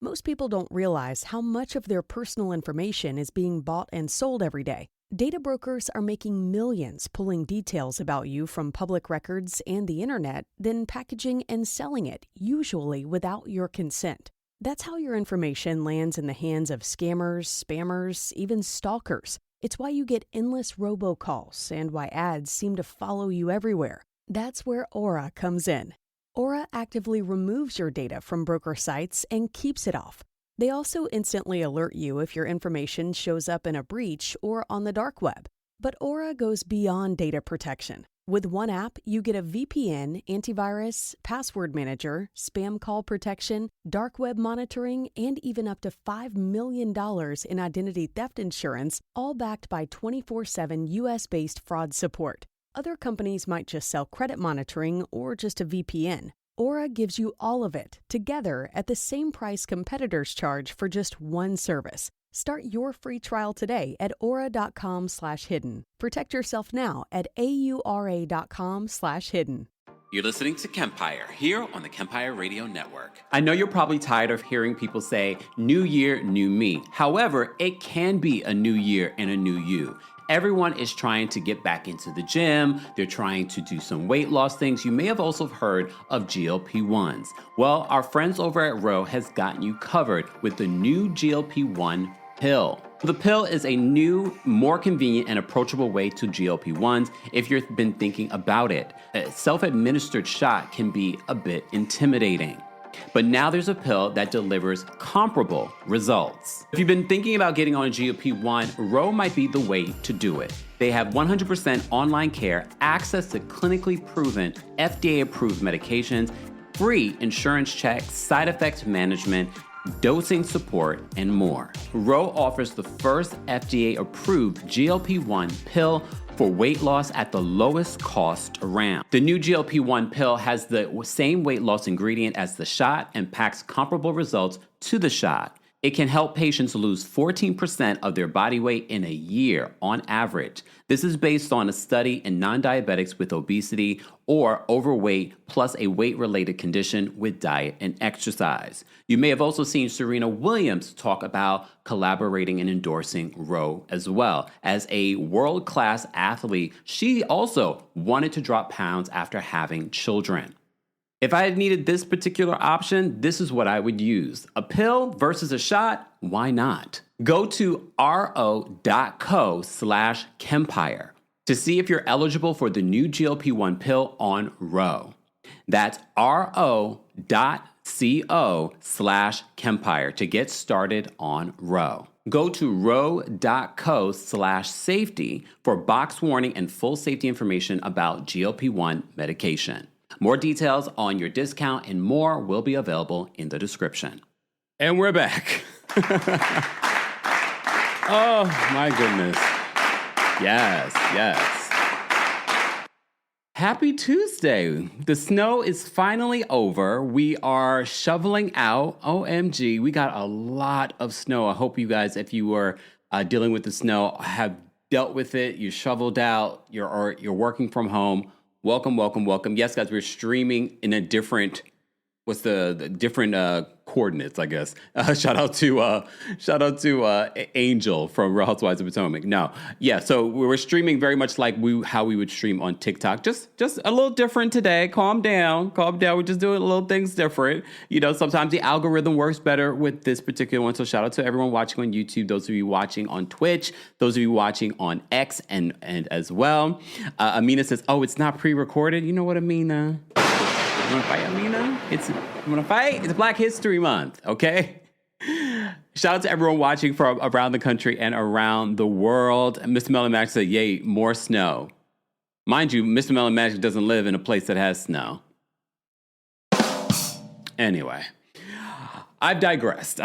Most people don't realize how much of their personal information is being bought and sold every day. Data brokers are making millions pulling details about you from public records and the internet, then packaging and selling it, usually without your consent. That's how your information lands in the hands of scammers, spammers, even stalkers. It's why you get endless robocalls and why ads seem to follow you everywhere. That's where Aura comes in. Aura actively removes your data from broker sites and keeps it off. They also instantly alert you if your information shows up in a breach or on the dark web. But Aura goes beyond data protection. With one app, you get a VPN, antivirus, password manager, spam call protection, dark web monitoring, and even up to $5 million in identity theft insurance, all backed by 24/7 US-based fraud support. Other companies might just sell credit monitoring or just a VPN. Aura gives you all of it, together at the same price competitors charge for just one service. Start your free trial today at aura.com/hidden. Protect yourself now at aura.com/hidden. You're listening to Kempire here on the Kempire Radio Network. I know you're probably tired of hearing people say, new year, new me. However, it can be a new year and a new you. Everyone is trying to get back into the gym. They're trying to do some weight loss things. You may have also heard of GLP-1s. Well, our friends over at RHOA has gotten you covered with the new GLP-1 pill. The pill is a new, more convenient and approachable way to GLP-1s if you've been thinking about it. A self-administered shot can be a bit intimidating. But now there's a pill that delivers comparable results. If you've been thinking about getting on a GLP-1, RHOA might be the way to do it. They have 100% online care, access to clinically proven, FDA-approved medications, free insurance checks, side effects management, dosing support, and more. RHOA offers the first FDA-approved GLP-1 pill for weight loss at the lowest cost around. The new GLP-1 pill has the same weight loss ingredient as the shot and packs comparable results to the shot. It can help patients lose 14% of their body weight in a year on average. This is based on a study in non-diabetics with obesity or overweight plus a weight-related condition with diet and exercise. You may have also seen Serena Williams talk about collaborating and endorsing RHOA as well. As a world-class athlete, she also wanted to drop pounds after having children. If I had needed this particular option, this is what I would use. A pill versus a shot? Why not? Go to ro.co/Kempire to see if you're eligible for the new GLP-1 pill on RHOA. That's ro.co/Kempire to get started on RHOA. Go to ro.co/safety for box warning and full safety information about GLP-1 medication. More details on your discount and more will be available in the description. And we're back. Oh, my goodness. Yes. Happy Tuesday. The snow is finally over. We are shoveling out. OMG, we got a lot of snow. I hope you guys, if you were dealing with the snow, have dealt with it. You shoveled out. You're working from home. Welcome. Yes, guys, we're streaming in a different, what's the different coordinates, I guess. Shout out to Angel from Real Housewives of Potomac. No, yeah, so we're streaming very much like how we would stream on TikTok. Just a little different today. Calm down. We're just doing little things different. You know, sometimes the algorithm works better with this particular one. So shout out to everyone watching on YouTube, those of you watching on Twitch, those of you watching on X and as well. Amina says, oh, it's not pre-recorded. You know what, Amina? You want to fight, Amina? It's Black History Month, okay? Shout out to everyone watching from around the country and around the world. Mr. Melon Magic said, yay, more snow. Mind you, Mr. Melon Magic doesn't live in a place that has snow. Anyway, I've digressed,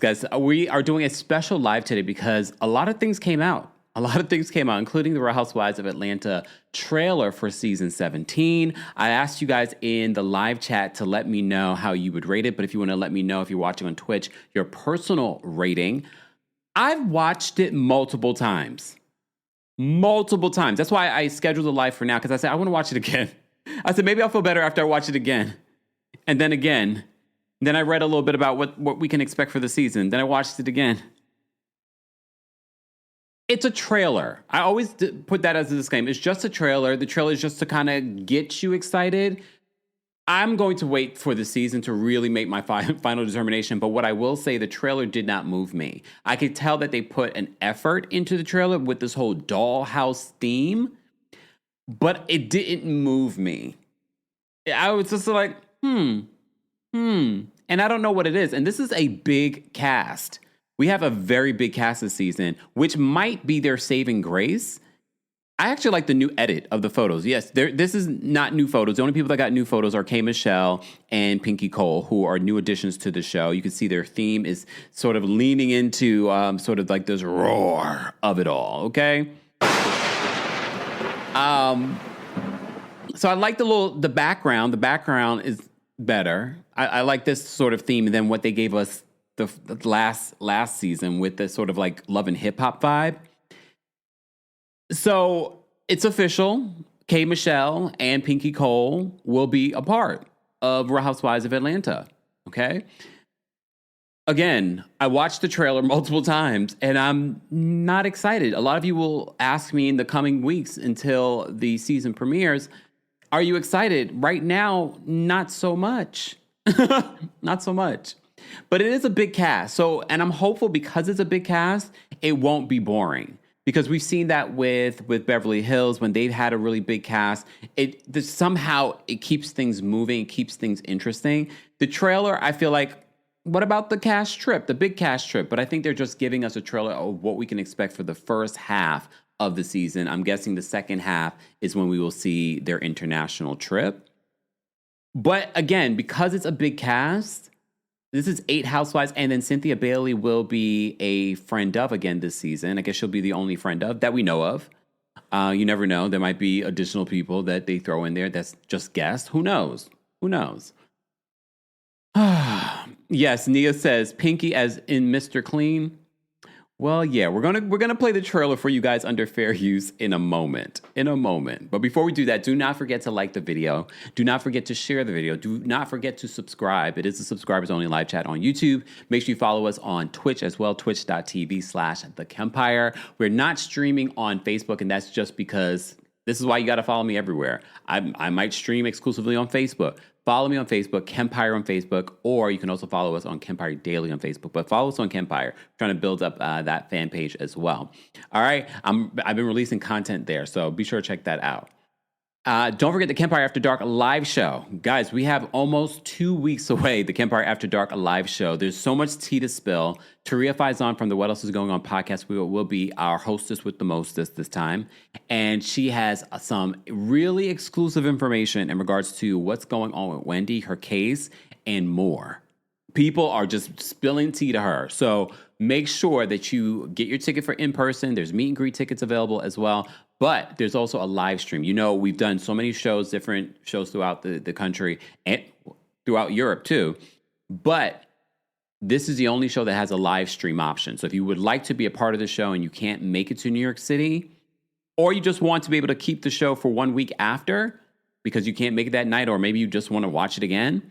guys. We are doing a special live today because a lot of things came out. Including the Real Housewives of Atlanta trailer for season 17. I asked you guys in the live chat to let me know how you would rate it, but if you want to let me know, if you're watching on Twitch, your personal rating. I've watched it multiple times. That's why I scheduled the live for now, because I said, I want to watch it again. I said, maybe I'll feel better after I watch it again. And then again. Then I read a little bit about what we can expect for the season. Then I watched it again. It's a trailer. I always put that as a disclaimer. It's just a trailer. The trailer is just to kind of get you excited. I'm going to wait for the season to really make my final determination. But what I will say, the trailer did not move me. I could tell that they put an effort into the trailer with this whole dollhouse theme, but it didn't move me. I was just like, And I don't know what it is. And this is a big cast. We have a very big cast this season, which might be their saving grace. I actually like the new edit of the photos. Yes, this is not new photos. The only people that got new photos are K. Michelle and Pinky Cole, who are new additions to the show. You can see their theme is sort of leaning into sort of like this roar of it all, okay? So I like the background. The background is better. I like this sort of theme than what they gave us the last season with this sort of like love and hip hop vibe. So it's official. K. Michelle and Pinky Cole will be a part of Real Housewives of Atlanta. Okay. Again, I watched the trailer multiple times and I'm not excited. A lot of you will ask me in the coming weeks until the season premieres, are you excited? Right now, not so much. Not so much. But it is a big cast. And I'm hopeful because it's a big cast, it won't be boring. Because we've seen that with Beverly Hills when they've had a really big cast. Somehow it keeps things moving, keeps things interesting. The trailer, I feel like, what about the cast trip, the big cast trip? But I think they're just giving us a trailer of what we can expect for the first half of the season. I'm guessing the second half is when we will see their international trip. But again, because it's a big cast, this is 8 housewives, and then Cynthia Bailey will be a friend of again this season. I guess she'll be the only friend of that we know of. You never know. There might be additional people that they throw in there that's just guests. Who knows? Who knows? Yes, Nia says, Pinky as in Mr. Clean. Well, yeah, we're gonna play the trailer for you guys under fair use in a moment. But before we do that, do not forget to like the video. Do not forget to share the video. Do not forget to subscribe. It is a subscribers only live chat on YouTube. Make sure you follow us on Twitch as well, twitch.tv/TheKempire. We're not streaming on Facebook, and that's just because this is why you got to follow me everywhere. I might stream exclusively on Facebook. Follow me on Facebook, Kempire on Facebook, or you can also follow us on Kempire Daily on Facebook. But follow us on Kempire. I'm trying to build up that fan page as well. All right, I've been releasing content there, so be sure to check that out. Don't forget the Kempire After Dark live show. Guys, we have almost 2 weeks away, the Kempire After Dark live show. There's so much tea to spill. Taria Faison from the What Else Is Going On podcast will be our hostess with the mostest this time. And she has some really exclusive information in regards to what's going on with Wendy, her case, and more. People are just spilling tea to her. So make sure that you get your ticket for in-person. There's meet and greet tickets available as well. But there's also a live stream. You know, we've done so many shows, different shows throughout the country and throughout Europe too. But this is the only show that has a live stream option. So if you would like to be a part of the show and you can't make it to New York City, or you just want to be able to keep the show for 1 week after because you can't make it that night, or maybe you just want to watch it again,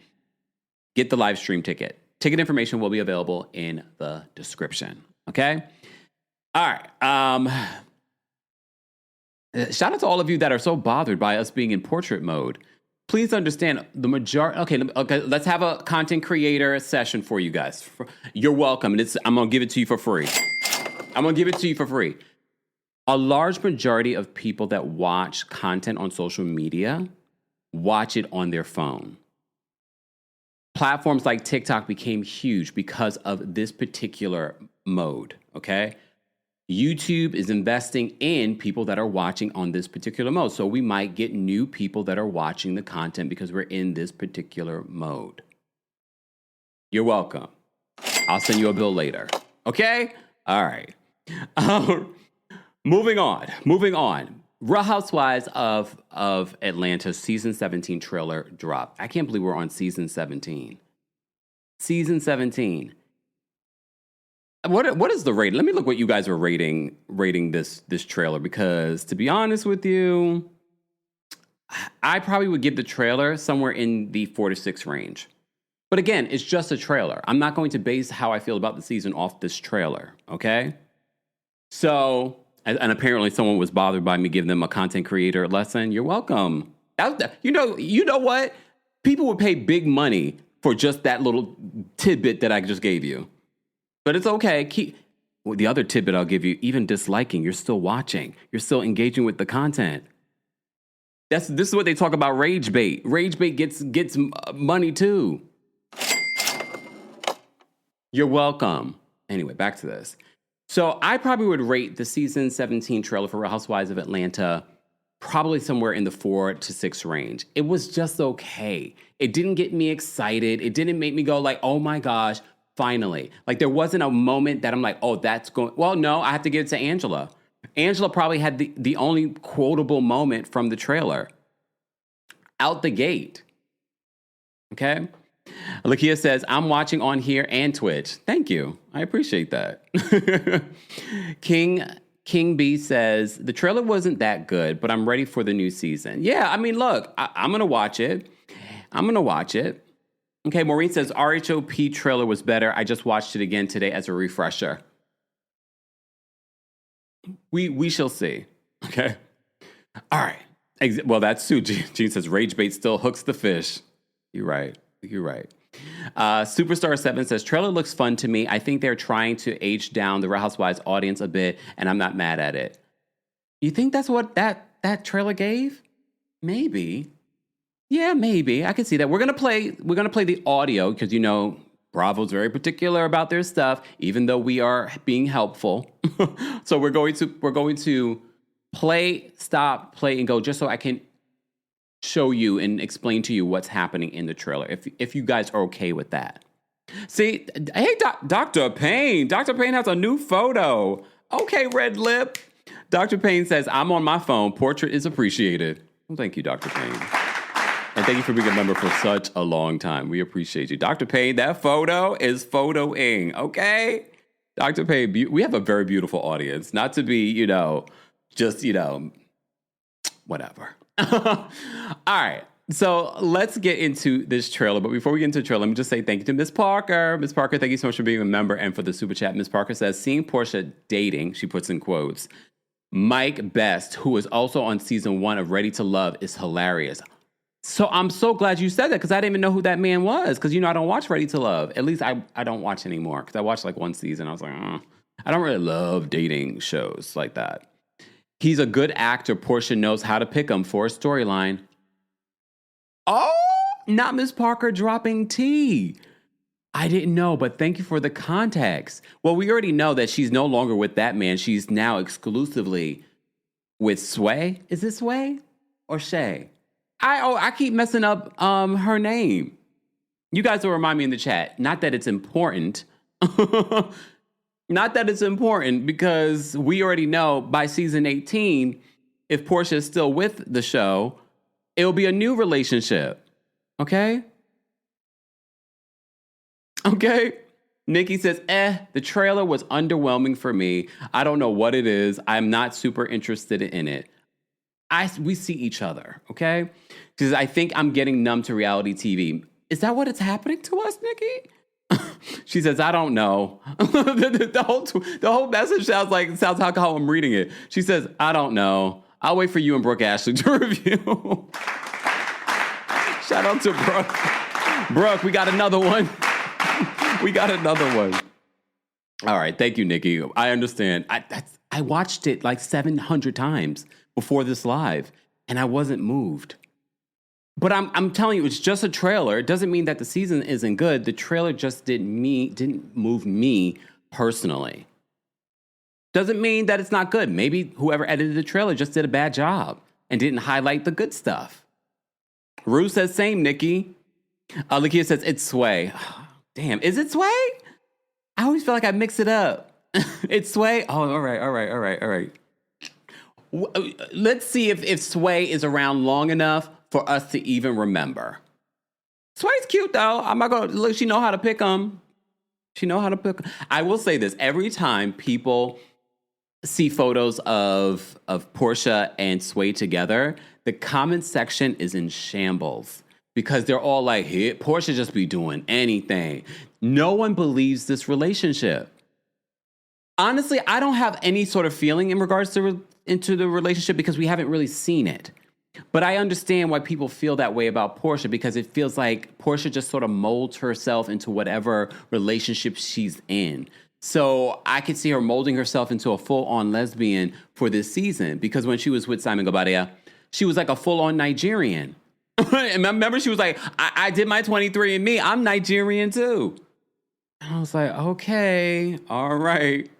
get the live stream ticket. Ticket information will be available in the description. Okay? All right. Shout out to all of you that are so bothered by us being in portrait mode. Please understand the majority. Okay, let's have a content creator session for you guys. You're welcome. And I'm going to give it to you for free. A large majority of people that watch content on social media watch it on their phone. Platforms like TikTok became huge because of this particular mode, okay? YouTube is investing in people that are watching on this particular mode. So we might get new people that are watching the content because we're in this particular mode. You're welcome. I'll send you a bill later. Okay? All right. Moving on. Real Housewives of Atlanta season 17 trailer dropped. I can't believe we're on season 17. Season 17. What is the rating? Let me look what you guys are rating this trailer, because to be honest with you, I probably would give the trailer somewhere in the 4 to 6 range. But again, it's just a trailer. I'm not going to base how I feel about the season off this trailer, okay? So, and apparently someone was bothered by me giving them a content creator lesson. You're welcome. You know what? People would pay big money for just that little tidbit that I just gave you. But it's okay. The other tidbit I'll give you, even disliking, you're still watching. You're still engaging with the content. This is what they talk about rage bait. Rage bait gets money too. You're welcome. Anyway, back to this. So I probably would rate the season 17 trailer for Real Housewives of Atlanta probably somewhere in the 4 to 6 range. It was just okay. It didn't get me excited. It didn't make me go like, oh my gosh, finally. Like there wasn't a moment that I'm like, oh, that's going. Well, no, I have to give it to Angela. Angela probably had the only quotable moment from the trailer. Out the gate. Okay? Lakia says, I'm watching on here and Twitch. Thank you. I appreciate that. King B says, the trailer wasn't that good, but I'm ready for the new season. Yeah, I mean, look, I'm going to watch it. Okay, Maureen says, RHOP trailer was better. I just watched it again today as a refresher. We shall see. Okay. All right. Well, that's Sue. Jean says, rage bait still hooks the fish. You're right. Superstar 7 says, trailer looks fun to me. I think they're trying to age down the Real Housewives audience a bit, and I'm not mad at it. You think that's what that trailer gave? Maybe. Yeah, maybe. I can see that. We're gonna play the audio because Bravo's very particular about their stuff, even though we are being helpful. So we're going to play, stop, play, and go just so I can show you and explain to you what's happening in the trailer, if you guys are okay with that. See, hey, Dr. Payne. Dr. Payne has a new photo. Okay, red lip. Dr. Payne says, I'm on my phone. Portrait is appreciated. Well, thank you, Dr. Payne. And thank you for being a member for such a long time. We appreciate you. Dr. Payne, that photo is photoing, okay? Dr. Payne, we have a very beautiful audience. Not to be, whatever. All right. So let's get into this trailer. But before we get into the trailer, let me just say thank you to Miss Parker. Miss Parker, thank you so much for being a member and for the super chat. Miss Parker says, seeing Portia dating, she puts in quotes, Mike Best, who is also on season 1 of Ready to Love, is hilarious. So I'm so glad you said that because I didn't even know who that man was because, I don't watch Ready to Love. At least I don't watch anymore because I watched like one season. I was like, I don't really love dating shows like that. He's a good actor. Portia knows how to pick him for a storyline. Oh, not Miss Parker dropping tea. I didn't know, but thank you for the context. Well, we already know that she's no longer with that man. She's now exclusively with Sway. Is it Sway or Shay? I keep messing up her name. You guys will remind me in the chat. Not that it's important. Not that it's important because we already know by season 18, if Portia is still with the show, it'll be a new relationship. Okay? Okay? Nikki says, the trailer was underwhelming for me. I don't know what it is. I'm not super interested in it. We see each other, okay? Because I think I'm getting numb to reality TV. Is that what it's happening to us, Nikki? She says, I don't know. the whole message sounds how I'm reading it. She says, I don't know. I'll wait for you and Brooke Ashley to review. Shout out to Brooke. Brooke, we got another one. All right. Thank you, Nikki. I understand. I watched it like 700 times before this live, and I wasn't moved. But I'm telling you, it's just a trailer. It doesn't mean that the season isn't good. The trailer just didn't move me personally. Doesn't mean that it's not good. Maybe whoever edited the trailer just did a bad job and didn't highlight the good stuff. Rue says, same, Nikki. Lakia says, it's Sway. Damn, is it Sway? I always feel like I mix it up. It's Sway? Oh, all right. Let's see if Sway is around long enough for us to even remember. Sway's cute, though. I'm not going to look. She know how to pick them. I will say this. Every time people see photos of Portia and Sway together, the comment section is in shambles. because they're all like, hey, Portia just be doing anything. No one believes this relationship. Honestly, I don't have any sort of feeling in regards to into the relationship because we haven't really seen it. But I understand why people feel that way about Portia, because it feels like Portia just sort of molds herself into whatever relationship she's in. So I could see her molding herself into a full-on lesbian for this season, because when she was with Simon Guobadia, she was like a full-on Nigerian. And remember, she was like, I did my 23andMe. I'm Nigerian too. And I was like, okay, all right.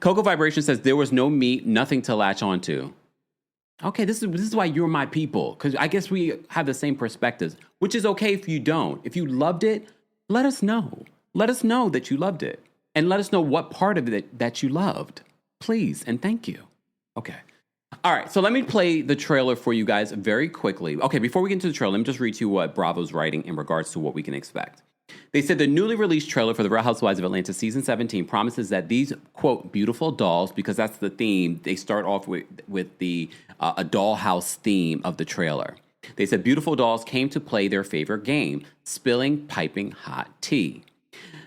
Coco Vibration says there was no meat, nothing to latch onto. Okay, this is why you're my people, because I guess we have the same perspectives, which is okay if you don't. If you loved it, let us know. Let us know that you loved it. And let us know what part of it that you loved. Please, and thank you. Okay. All right, so let me play the trailer for you guys very quickly. Okay, before we get into the trailer, let me just read to you what Bravo's writing in regards to what we can expect. They said the newly released trailer for The Real Housewives of Atlanta Season 17 promises that these, quote, beautiful dolls, because that's the theme, they start off with the a dollhouse theme of the trailer. They said beautiful dolls came to play their favorite game, spilling piping hot tea.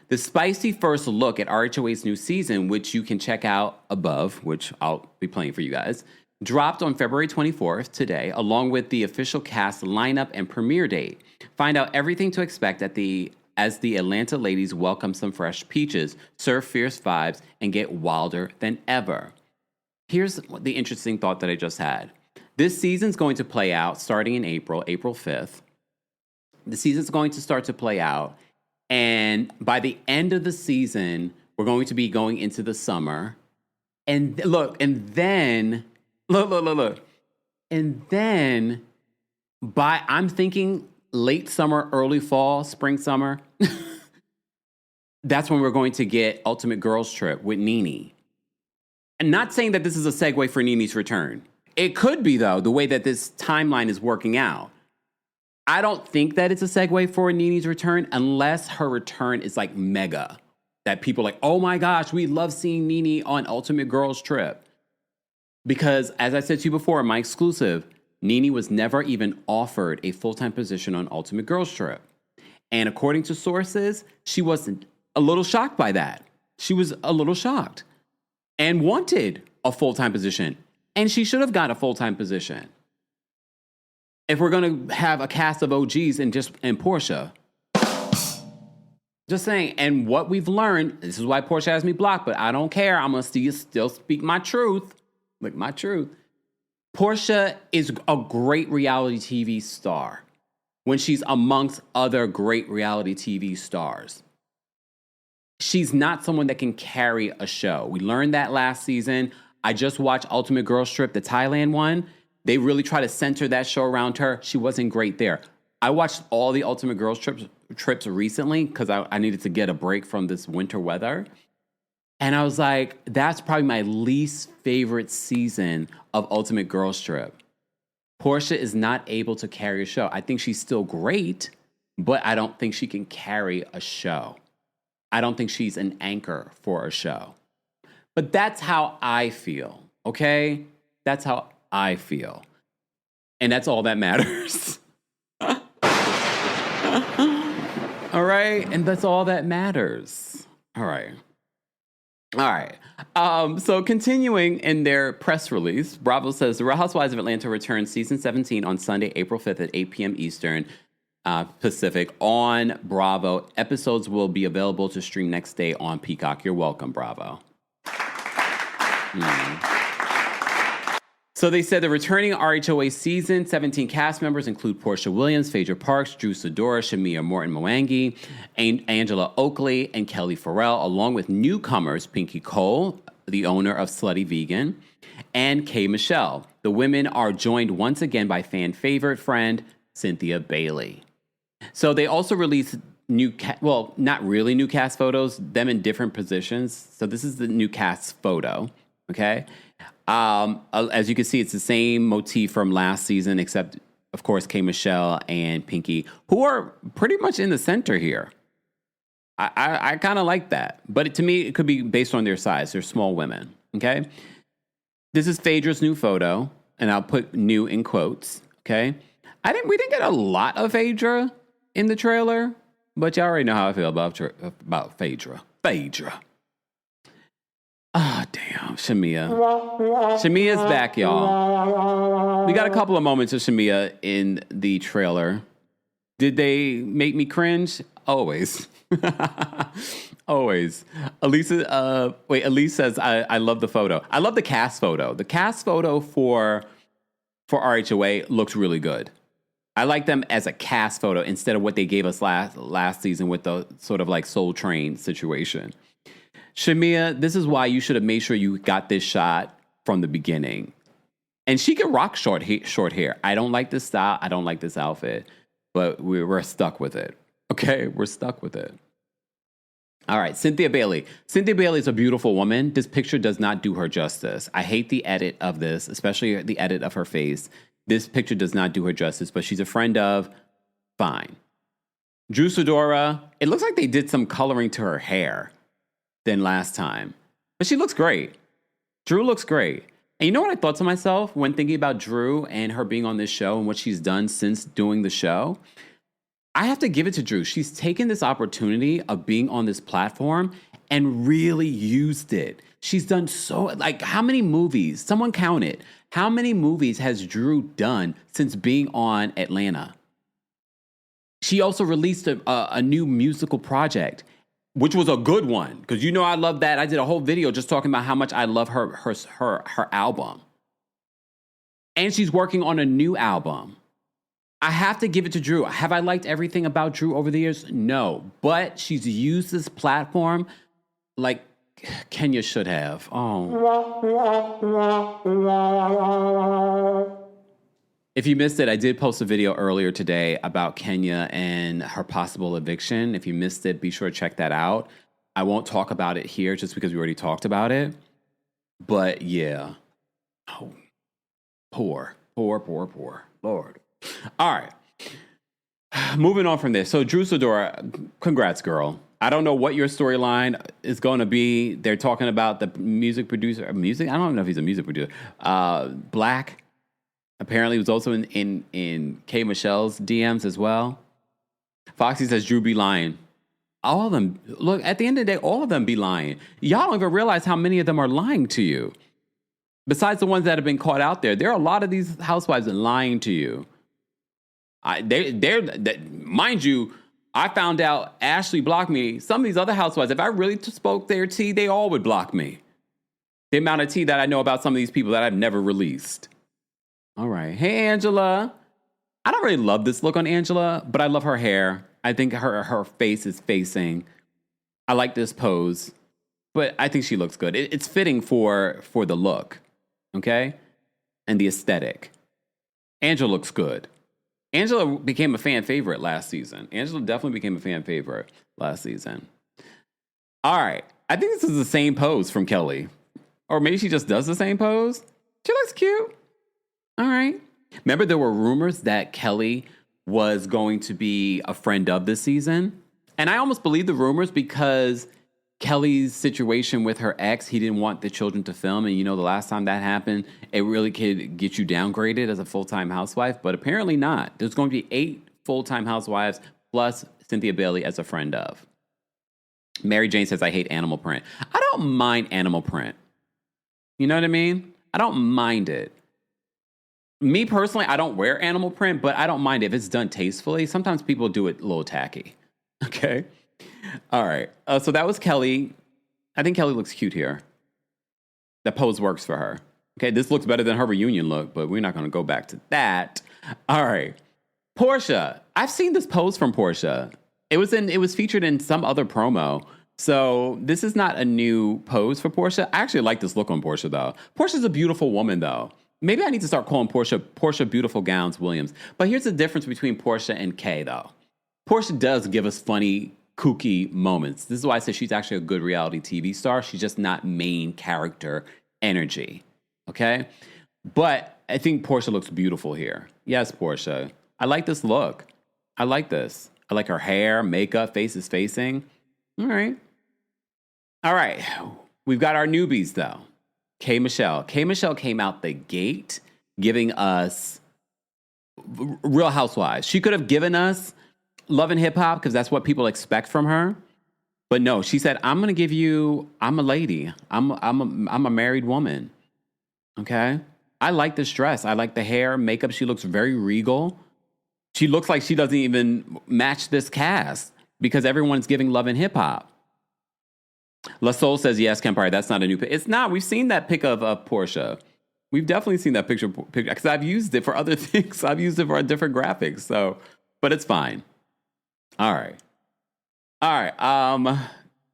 The spicy first look at RHOA's new season, which you can check out above, which I'll be playing for you guys, dropped on February 24th today, along with the official cast lineup and premiere date. Find out everything to expect as the Atlanta ladies welcome some fresh peaches, serve fierce vibes, and get wilder than ever. Here's the interesting thought that I just had. This season's going to play out starting in April 5th. The season's going to start to play out, and by the end of the season, we're going to be going into the summer. And then I'm thinking late summer, early fall, spring, summer. That's when we're going to get Ultimate Girls Trip with NeNe. And not saying that this is a segue for NeNe's return. It could be, though, the way that this timeline is working out. I don't think that it's a segue for NeNe's return unless her return is like mega. That people are like, oh my gosh, we love seeing NeNe on Ultimate Girls Trip. Because as I said to you before, in my exclusive, NeNe was never even offered a full-time position on Ultimate Girls Trip. And according to sources, she wasn't a little shocked by that. She was a little shocked and wanted a full-time position. And she should have got a full-time position. If we're going to have a cast of OGs and Portia. Just saying. And what we've learned, this is why Portia has me blocked, but I don't care. I'm going to still speak my truth. Like my truth. Portia is a great reality TV star when she's amongst other great reality TV stars. She's not someone that can carry a show. We learned that last season. I just watched Ultimate Girls Trip, the Thailand one. They really try to center that show around her. She wasn't great there. I watched all the Ultimate Girls trips recently because I needed to get a break from this winter weather. And I was like, that's probably my least favorite season of Ultimate Girls Trip. Portia is not able to carry a show. I think she's still great, but I don't think she can carry a show. I don't think she's an anchor for a show. But that's how I feel, okay? That's how I feel. And that's all that matters. All right? And that's all that matters. All right. So continuing in their press release, Bravo says The Real Housewives of Atlanta returns season 17 on Sunday, April 5th at 8 p.m. Eastern Pacific on Bravo. Episodes will be available to stream next day on Peacock. You're welcome, Bravo. So they said the returning RHOA season 17 cast members include Portia Williams, Phaedra Parks, Drew Sidora, Shamia Morton Mwangi, Angela Oakley, and Kelly Farrell, along with newcomers Pinky Cole, the owner of Slutty Vegan, and K. Michelle. The women are joined once again by fan favorite friend Cynthia Bailey. So they also released not really new cast photos, them in different positions. So this is the new cast photo, okay? As you can see, it's the same motif from last season, except, of course, K. Michelle and Pinky, who are pretty much in the center here. I kind of like that. But to me, it could be based on their size. They're small women, okay? This is Phaedra's new photo, and I'll put new in quotes, okay? We didn't get a lot of Phaedra in the trailer, but y'all already know how I feel about Phaedra. Phaedra. Ah, damn, Shamia. Shamia's back, y'all. We got a couple of moments of Shamia in the trailer. Did they make me cringe? Always. Always. Elise says, I love the photo. I love the cast photo. The cast photo for RHOA looks really good. I like them as a cast photo instead of what they gave us last season with the sort of like Soul Train situation. Shamia, this is why you should have made sure you got this shot from the beginning. And she can rock short hair. I don't like this style. I don't like this outfit. But we're stuck with it. Okay? We're stuck with it. All right, Cynthia Bailey. Cynthia Bailey is a beautiful woman. This picture does not do her justice. I hate the edit of this, especially the edit of her face. This picture does not do her justice, but she's a friend of. Fine. Drew Sidora, it looks like they did some coloring to her hair than last time. But she looks great. Drew looks great. And you know what I thought to myself when thinking about Drew and her being on this show and what she's done since doing the show? I have to give it to Drew. She's taken this opportunity of being on this platform and really used it. She's done how many movies? Someone count it. How many movies has Drew done since being on Atlanta? She also released a new musical project, which was a good one. Because you know I love that. I did a whole video just talking about how much I love her album. And she's working on a new album. I have to give it to Drew. Have I liked everything about Drew over the years? No. But she's used this platform like Kenya should have. Oh. If you missed it, I did post a video earlier today about Kenya and her possible eviction. If you missed it, be sure to check that out. I won't talk about it here just because we already talked about it. But yeah. Oh, poor. Lord. All right. Moving on from this. So Drew Sidora, congrats, girl. I don't know what your storyline is going to be. They're talking about the music producer. I don't know if he's a music producer. Black. Apparently was also in K. Michelle's DMs as well. Foxy says Drew be lying. All of them. Look, at the end of the day, all of them be lying. Y'all don't even realize how many of them are lying to you. Besides the ones that have been caught out there are a lot of these housewives lying to you. Mind you, I found out Ashley blocked me. Some of these other housewives, if I really spoke their tea, they all would block me. The amount of tea that I know about some of these people that I've never released. All right. Hey, Angela. I don't really love this look on Angela, but I love her hair. I think her face is facing. I like this pose, but I think she looks good. It's fitting for the look, okay? And the aesthetic. Angela looks good. Angela became a fan favorite last season. Angela definitely became a fan favorite last season. All right. I think this is the same pose from Kelly. Or maybe she just does the same pose. She looks cute. All right. Remember there were rumors that Kelly was going to be a friend of this season? And I almost believe the rumors because Kelly's situation with her ex, he didn't want the children to film. And, you know, the last time that happened, it really could get you downgraded as a full-time housewife. But apparently not. There's going to be 8 full-time housewives plus Cynthia Bailey as a friend of. Mary Jane says, I hate animal print. I don't mind animal print. You know what I mean? I don't mind it. Me personally, I don't wear animal print, but I don't mind if it's done tastefully. Sometimes people do it a little tacky. Okay? All right. So that was Kelly. I think Kelly looks cute here. That pose works for her. Okay, this looks better than her reunion look, but we're not going to go back to that. All right. Portia. I've seen this pose from Portia. It was featured in some other promo. So this is not a new pose for Portia. I actually like this look on Portia, though. Portia's a beautiful woman, though. Maybe I need to start calling Portia Beautiful Gowns Williams. But here's the difference between Portia and Kay, though. Portia does give us funny, kooky moments. This is why I say she's actually a good reality TV star. She's just not main character energy. Okay? But I think Portia looks beautiful here. Yes, Portia. I like this look. I like this. I like her hair, makeup, face is facing. All right. All right. We've got our newbies, though. K. Michelle. K. Michelle came out the gate giving us Real Housewives. She could have given us Love and Hip Hop because that's what people expect from her. But no, she said, I'm going to give you, I'm a lady. I'm a married woman. Okay? I like this dress. I like the hair, makeup. She looks very regal. She looks like she doesn't even match this cast because everyone's giving Love and Hip Hop. La Soul says, yes, Kempire, that's not a new pic. It's not. We've seen that pic of Portia. We've definitely seen that picture because I've used it for other things. I've used it for different graphics. So, but it's fine. All right.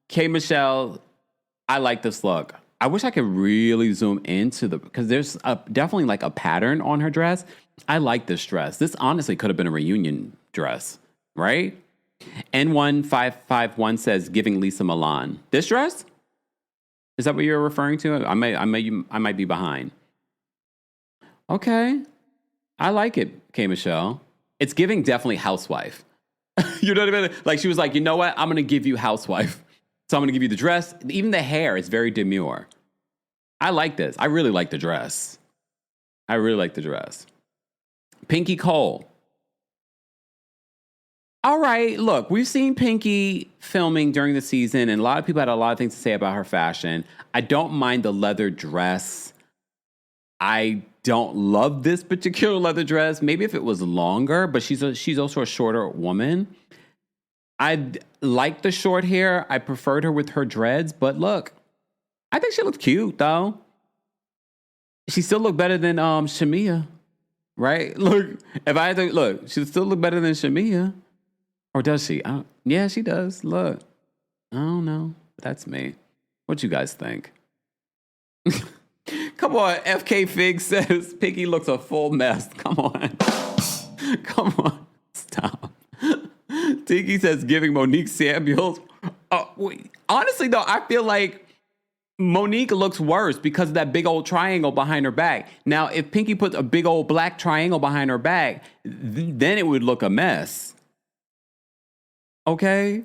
K. Michelle, I like this look. I wish I could really zoom into because there's definitely like a pattern on her dress. I like this dress. This honestly could have been a reunion dress, right? N1551 says giving Lisa Milan. This dress? Is that what you're referring to? I might be behind. Okay. I like it, K. Michelle. It's giving definitely housewife. You know what I mean? Like she was like, you know what? I'm going to give you housewife. So I'm going to give you the dress. Even the hair is very demure. I like this. I really like the dress. Pinky Cole. All right, look, we've seen Pinky filming during the season, and a lot of people had a lot of things to say about her fashion. I don't mind the leather dress. I don't love this particular leather dress. Maybe if it was longer, but she's also a shorter woman. I like the short hair. I preferred her with her dreads, but look, I think she looks cute though. She still look better than Shamia, right? Look, if I had to look, she still look better than Shamia, or does she? Yeah, she does. Look, I don't know. That's me. What you guys think? Come on, FK Fig says Pinky looks a full mess. Come on, stop. Tiki says giving Monique Samuels. Wait. Honestly, though, I feel like Monique looks worse because of that big old triangle behind her back. Now, if Pinky puts a big old black triangle behind her back, then it would look a mess. Okay?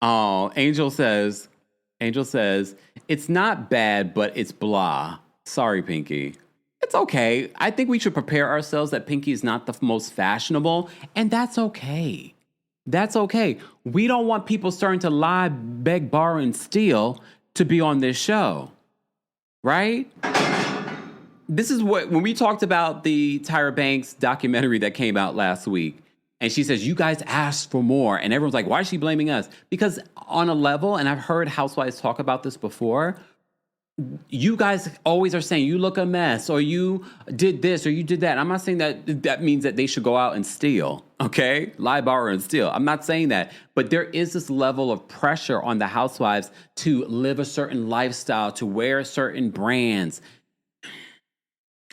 Oh, Angel says, it's not bad, but it's blah. Sorry, Pinky. It's okay. I think we should prepare ourselves that Pinky is not the most fashionable, and that's okay. That's okay. We don't want people starting to lie, beg, borrow, and steal to be on this show, right? This is when we talked about the Tyra Banks documentary that came out last week, and she says, you guys asked for more, and everyone's like, why is she blaming us? Because on a level, and I've heard housewives talk about this before, you guys always are saying you look a mess or you did this or you did that. I'm not saying that means that they should go out and steal, okay? Lie, borrow, and steal. I'm not saying that. But there is this level of pressure on the housewives to live a certain lifestyle, to wear certain brands.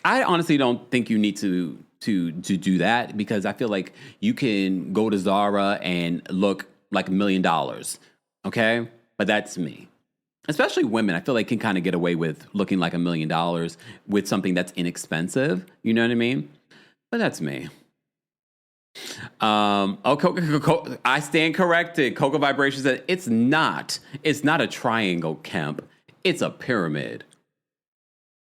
I honestly don't think you need to do that because I feel like you can go to Zara and look like $1 million, okay? But that's me. Especially women, I feel like can kind of get away with looking like $1 million with something that's inexpensive. You know what I mean? But that's me. I stand corrected. Coco Vibration said it's not a triangle, Kemp. It's a pyramid.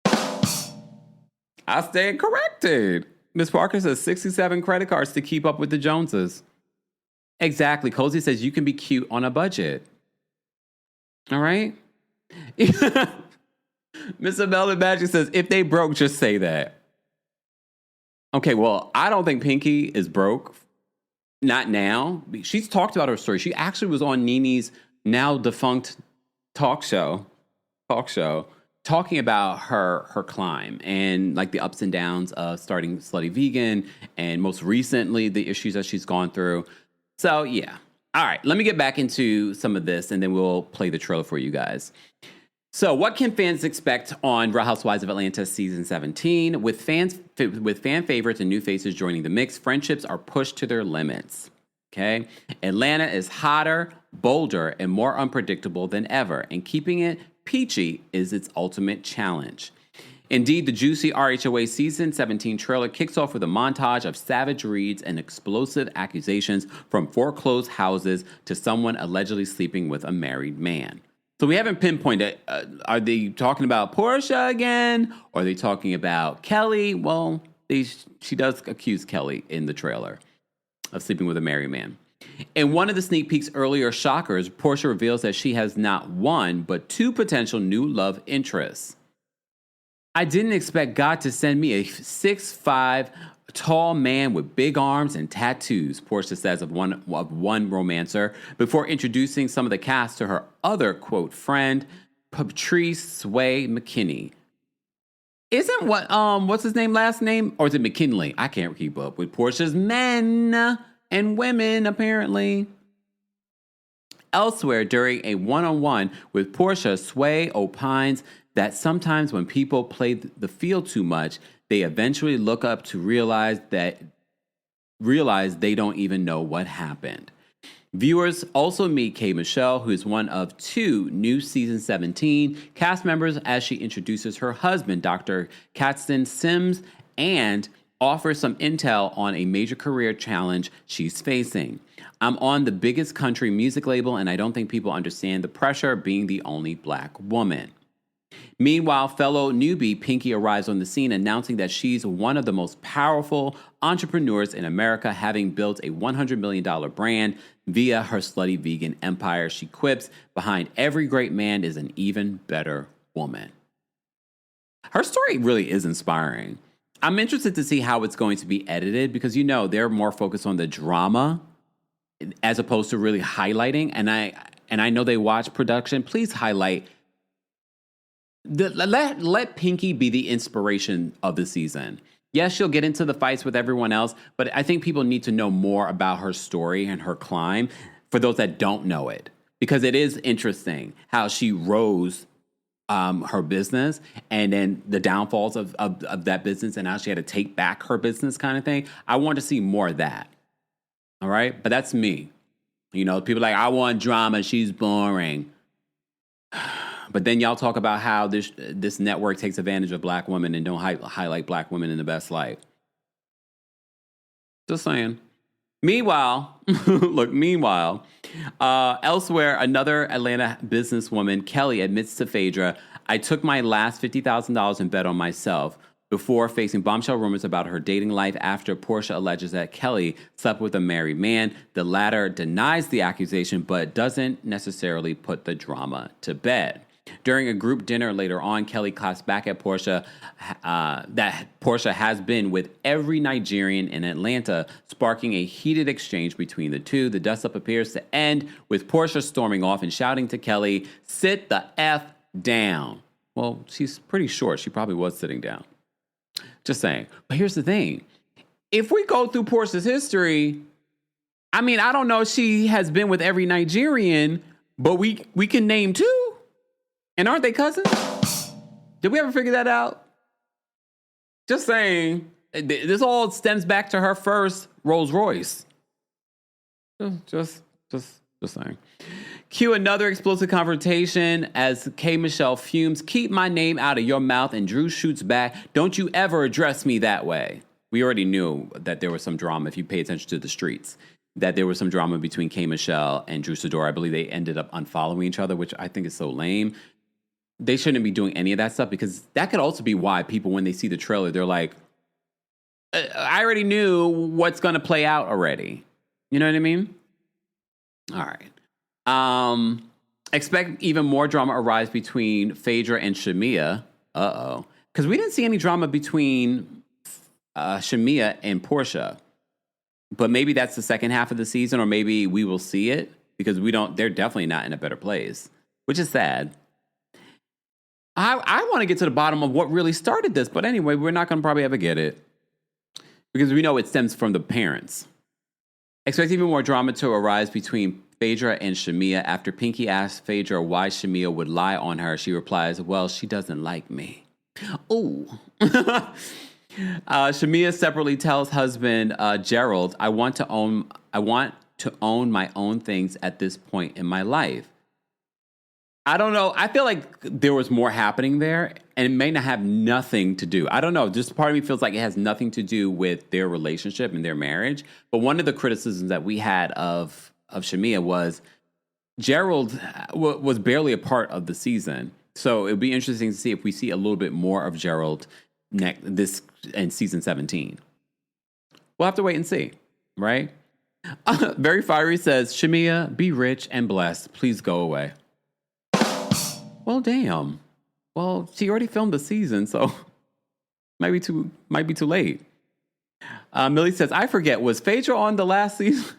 I stand corrected. Miss Parker says 67 credit cards to keep up with the Joneses. Exactly. Cozy says you can be cute on a budget. All right. Miss Amelia Magic says, if they broke, just say that. Okay, well, I don't think Pinky is broke. Not now. She's talked about her story. She actually was on Nene's now defunct talk show, talking about her climb and like the ups and downs of starting Slutty Vegan and most recently the issues that she's gone through. So, yeah. All right, let me get back into some of this, and then we'll play the trailer for you guys. So, what can fans expect on Real Housewives of Atlanta Season 17? With fan favorites and new faces joining the mix, friendships are pushed to their limits. Okay? Atlanta is hotter, bolder, and more unpredictable than ever, and keeping it peachy is its ultimate challenge. Indeed, the juicy RHOA Season 17 trailer kicks off with a montage of savage reads and explosive accusations from foreclosed houses to someone allegedly sleeping with a married man. So we haven't pinpointed, are they talking about Portia again? Or are they talking about Kelly? Well, she does accuse Kelly in the trailer of sleeping with a married man. In one of the sneak peeks earlier shockers, Portia reveals that she has not one, but two potential new love interests. I didn't expect God to send me a 6'5" tall man with big arms and tattoos, Portia says of one romancer, before introducing some of the cast to her other, quote, friend, Patrice Sway McKinney. Isn't what's his name, last name? Or is it McKinley? I can't keep up with Portia's men and women, apparently. Elsewhere, during a one-on-one with Portia, Sway opines that sometimes when people play the field too much, they eventually look up to realize they don't even know what happened. Viewers also meet K. Michelle, who is one of two new season 17 cast members, as she introduces her husband, Dr. Katston Sims, and offers some intel on a major career challenge she's facing. I'm on the biggest country music label, and I don't think people understand the pressure of being the only black woman. Meanwhile, fellow newbie Pinky arrives on the scene announcing that she's one of the most powerful entrepreneurs in America, having built a $100 million brand via her slutty vegan empire. She quips, behind every great man is an even better woman. Her story really is inspiring. I'm interested to see how it's going to be edited because, they're more focused on the drama as opposed to really highlighting. And I know they watch production. Please highlight. Let Pinky be the inspiration of the season. Yes, she'll get into the fights with everyone else, but I think people need to know more about her story and her climb for those that don't know it. Because it is interesting how she rose her business and then the downfalls of that business and how she had to take back her business kind of thing. I want to see more of that. All right? But that's me. People are like, I want drama. She's boring. But then y'all talk about how this network takes advantage of black women and don't highlight black women in the best light. Just saying. Meanwhile, elsewhere, another Atlanta businesswoman, Kelly, admits to Phaedra, I took my last $50,000 and bet on myself before facing bombshell rumors about her dating life after Portia alleges that Kelly slept with a married man. The latter denies the accusation, but doesn't necessarily put the drama to bed. During a group dinner later on, Kelly claps back at Portia that Portia has been with every Nigerian in Atlanta, sparking a heated exchange between the two. The dust-up appears to end with Portia storming off and shouting to Kelly, sit the F down. Well, she's pretty short. She probably was sitting down. Just saying. But here's the thing. If we go through Portia's history, I don't know if she has been with every Nigerian, but we can name two. And aren't they cousins? Did we ever figure that out? Just saying. This all stems back to her first Rolls Royce. Just saying. Cue another explosive confrontation as K. Michelle fumes. Keep my name out of your mouth. And Drew shoots back. Don't you ever address me that way. We already knew that there was some drama if you pay attention to the streets. That there was some drama between K. Michelle and Drew Sidora. I believe they ended up unfollowing each other, which I think is so lame. They shouldn't be doing any of that stuff because that could also be why people, when they see the trailer, they're like, I already knew what's going to play out already. You know what I mean? All right. Expect even more drama arise between Phaedra and Shamia. Because we didn't see any drama between Shamia and Portia. But maybe that's the second half of the season, or maybe we will see it because they're definitely not in a better place, which is sad. I want to get to the bottom of what really started this, but anyway, we're not going to probably ever get it because we know it stems from the parents. Expect even more drama to arise between Phaedra and Shamia. After Pinky asks Phaedra why Shamia would lie on her, she replies, well, she doesn't like me. Ooh. Shamia separately tells husband Gerald, I want to own my own things at this point in my life. I don't know. I feel like there was more happening there, and it may not have nothing to do. I don't know. Just part of me feels like it has nothing to do with their relationship and their marriage. But one of the criticisms that we had of Shamia was Gerald was barely a part of the season. So it would be interesting to see if we see a little bit more of Gerald this in season 17. We'll have to wait and see, right? Very Fiery says, Shamia, be rich and blessed. Please go away. Well, damn. Well, she already filmed the season, so might be too late. Millie says, I forget, was Phaedra on the last season?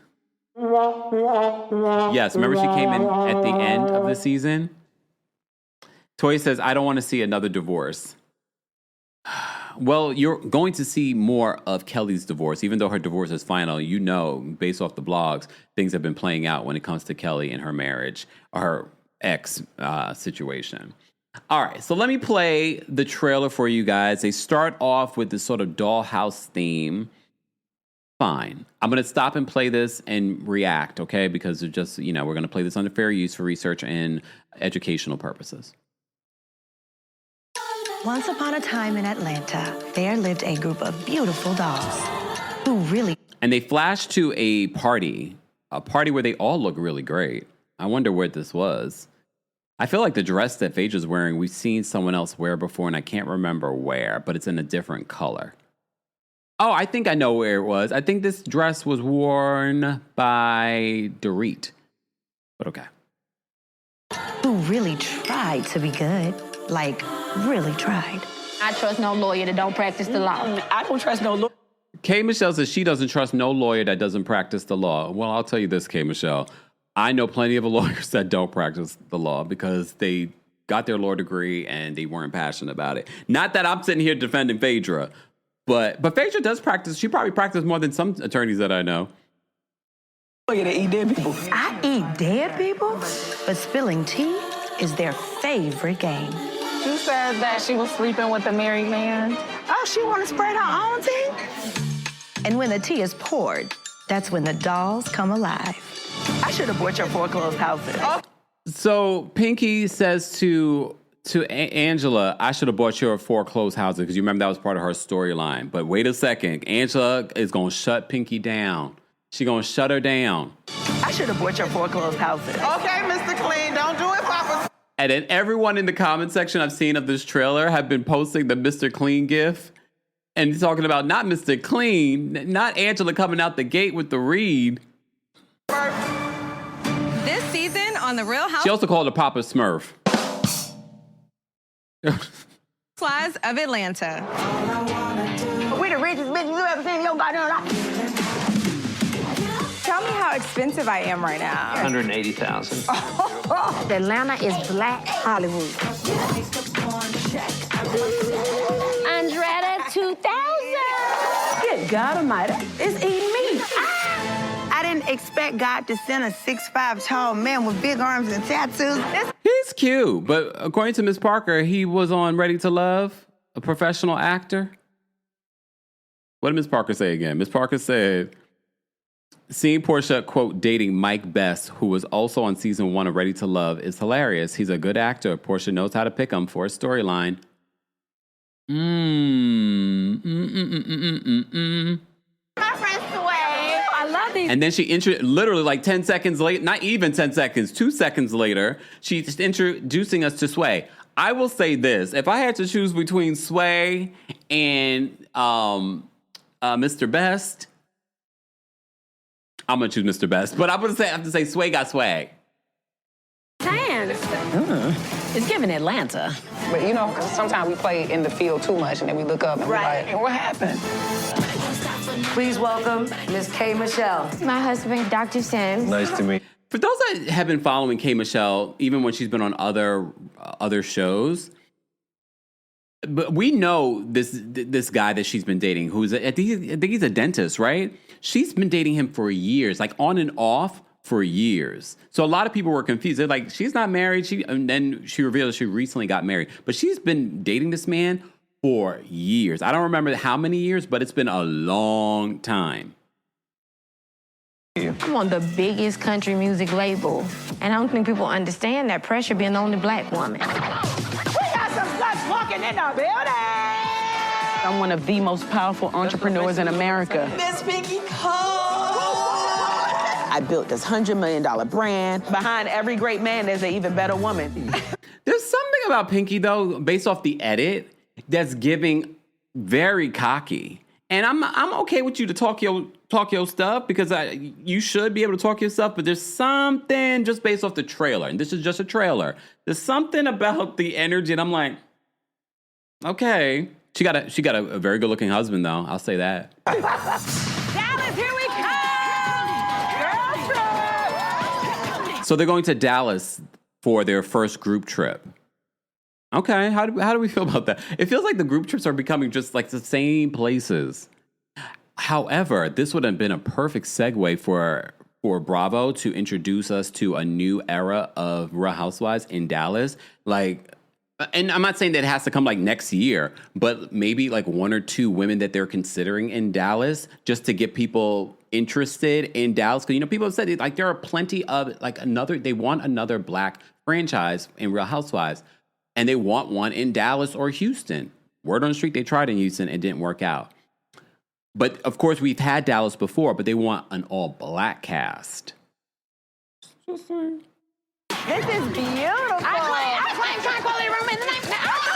Yes, remember she came in at the end of the season? Toya says, I don't want to see another divorce. Well, you're going to see more of Kelly's divorce. Even though her divorce is final, you know, based off the blogs, things have been playing out when it comes to Kelly and her marriage, or her ex situation. All right, so let me play the trailer for you guys. They start off with this sort of dollhouse theme. Fine. I'm going to stop and play this and react, okay? Because it's just, we're going to play this under fair use for research and educational purposes. Once upon a time in Atlanta, there lived a group of beautiful dolls who really... And they flash to a party where they all look really great. I wonder where this was. I feel like the dress that Phaedra's wearing, we've seen someone else wear before, and I can't remember where, but it's in a different color. Oh, I think I know where it was. I think this dress was worn by Dorit. But okay. Who really tried to be good. Like, really tried. I trust no lawyer that don't practice the law. I don't trust no lawyer. K. Michelle says she doesn't trust no lawyer that doesn't practice the law. Well, I'll tell you this, K. Michelle. I know plenty of lawyers that don't practice the law because they got their law degree and they weren't passionate about it. Not that I'm sitting here defending Phaedra, but Phaedra does practice. She probably practices more than some attorneys that I know. Lawyer that eat dead people. I eat dead people? But spilling tea is their favorite game. She said that she was sleeping with a married man. Oh, she want to spread her own tea? And when the tea is poured, that's when the dolls come alive. I should have bought your foreclosed houses. Oh. So Pinky says to Angela, I should have bought your foreclosed houses because you remember that was part of her storyline. But wait a second. Angela is going to shut Pinky down. She's going to shut her down. I should have bought your foreclosed houses. Okay, Mr. Clean, don't do it, Papa. And then everyone in the comment section I've seen of this trailer have been posting the Mr. Clean gif. And talking about not Mr. Clean, not Angela coming out the gate with the reed. This season on The Real She also called her Papa Smurf. Housewives of Atlanta. We the richest bitches you ever seen in your goddamn life. Tell me how expensive I am right now. $180,000. Atlanta is Black Hollywood. Andretta 2000. Good God Almighty, it's eating me. I didn't expect God to send a 6'5" tall man with big arms and tattoos. He's cute, but according to Miss Parker, he was on Ready to Love, a professional actor. What did Miss Parker say again? Miss Parker said, seeing Portia, quote, dating Mike Best, who was also on season 1 of Ready to Love, is hilarious. He's a good actor. Portia knows how to pick him for a storyline. My friend Sway. I love these. And then she literally like 10 seconds late, not even 10 seconds, 2 seconds later, she's just introducing us to Sway. I will say this. If I had to choose between Sway and Mr. Best, I'm going to choose Mr. Best. But I have to say Sway got swag. It's giving Atlanta. But you know, sometimes we play in the field too much and then we look up and we're like, hey, what happened? Please welcome Miss K. Michelle. My husband, Dr. Sims. Nice to meet you. For those that have been following K. Michelle, even when she's been on other shows, but we know this guy that she's been dating, I think he's a dentist, right? She's been dating him for years, like on and off for years. So a lot of people were confused. They're like, she's not married. And then she revealed she recently got married. But she's been dating this man for years. I don't remember how many years, but it's been a long time. I'm on the biggest country music label, and I don't think people understand that pressure being the only Black woman. We got some sluts walking in the building. I'm one of the most powerful entrepreneurs in America. Miss Pinky Cole. I built this $100 million brand. Behind every great man, there's an even better woman. There's something about Pinky, though, based off the edit, that's giving very cocky. And I'm okay with you to talk your stuff because you should be able to talk your stuff, but there's something just based off the trailer, and this is just a trailer. There's something about the energy, and I'm like, okay. She got a very good looking husband though. I'll say that. Dallas, here we come! Girl trip! So they're going to Dallas for their first group trip. Okay, how do we feel about that? It feels like the group trips are becoming just like the same places. However, this would have been a perfect segue for Bravo to introduce us to a new era of Real Housewives in Dallas. Like, and I'm not saying that it has to come like next year, but maybe like one or two women that they're considering in Dallas just to get people interested in Dallas. Because, people have said like there are plenty of they want another Black franchise in Real Housewives. And they want one in Dallas or Houston. Word on the street, they tried in Houston. It didn't work out. But, of course, we've had Dallas before, but they want an all-Black cast. This is beautiful. I claim tranquility room in the night.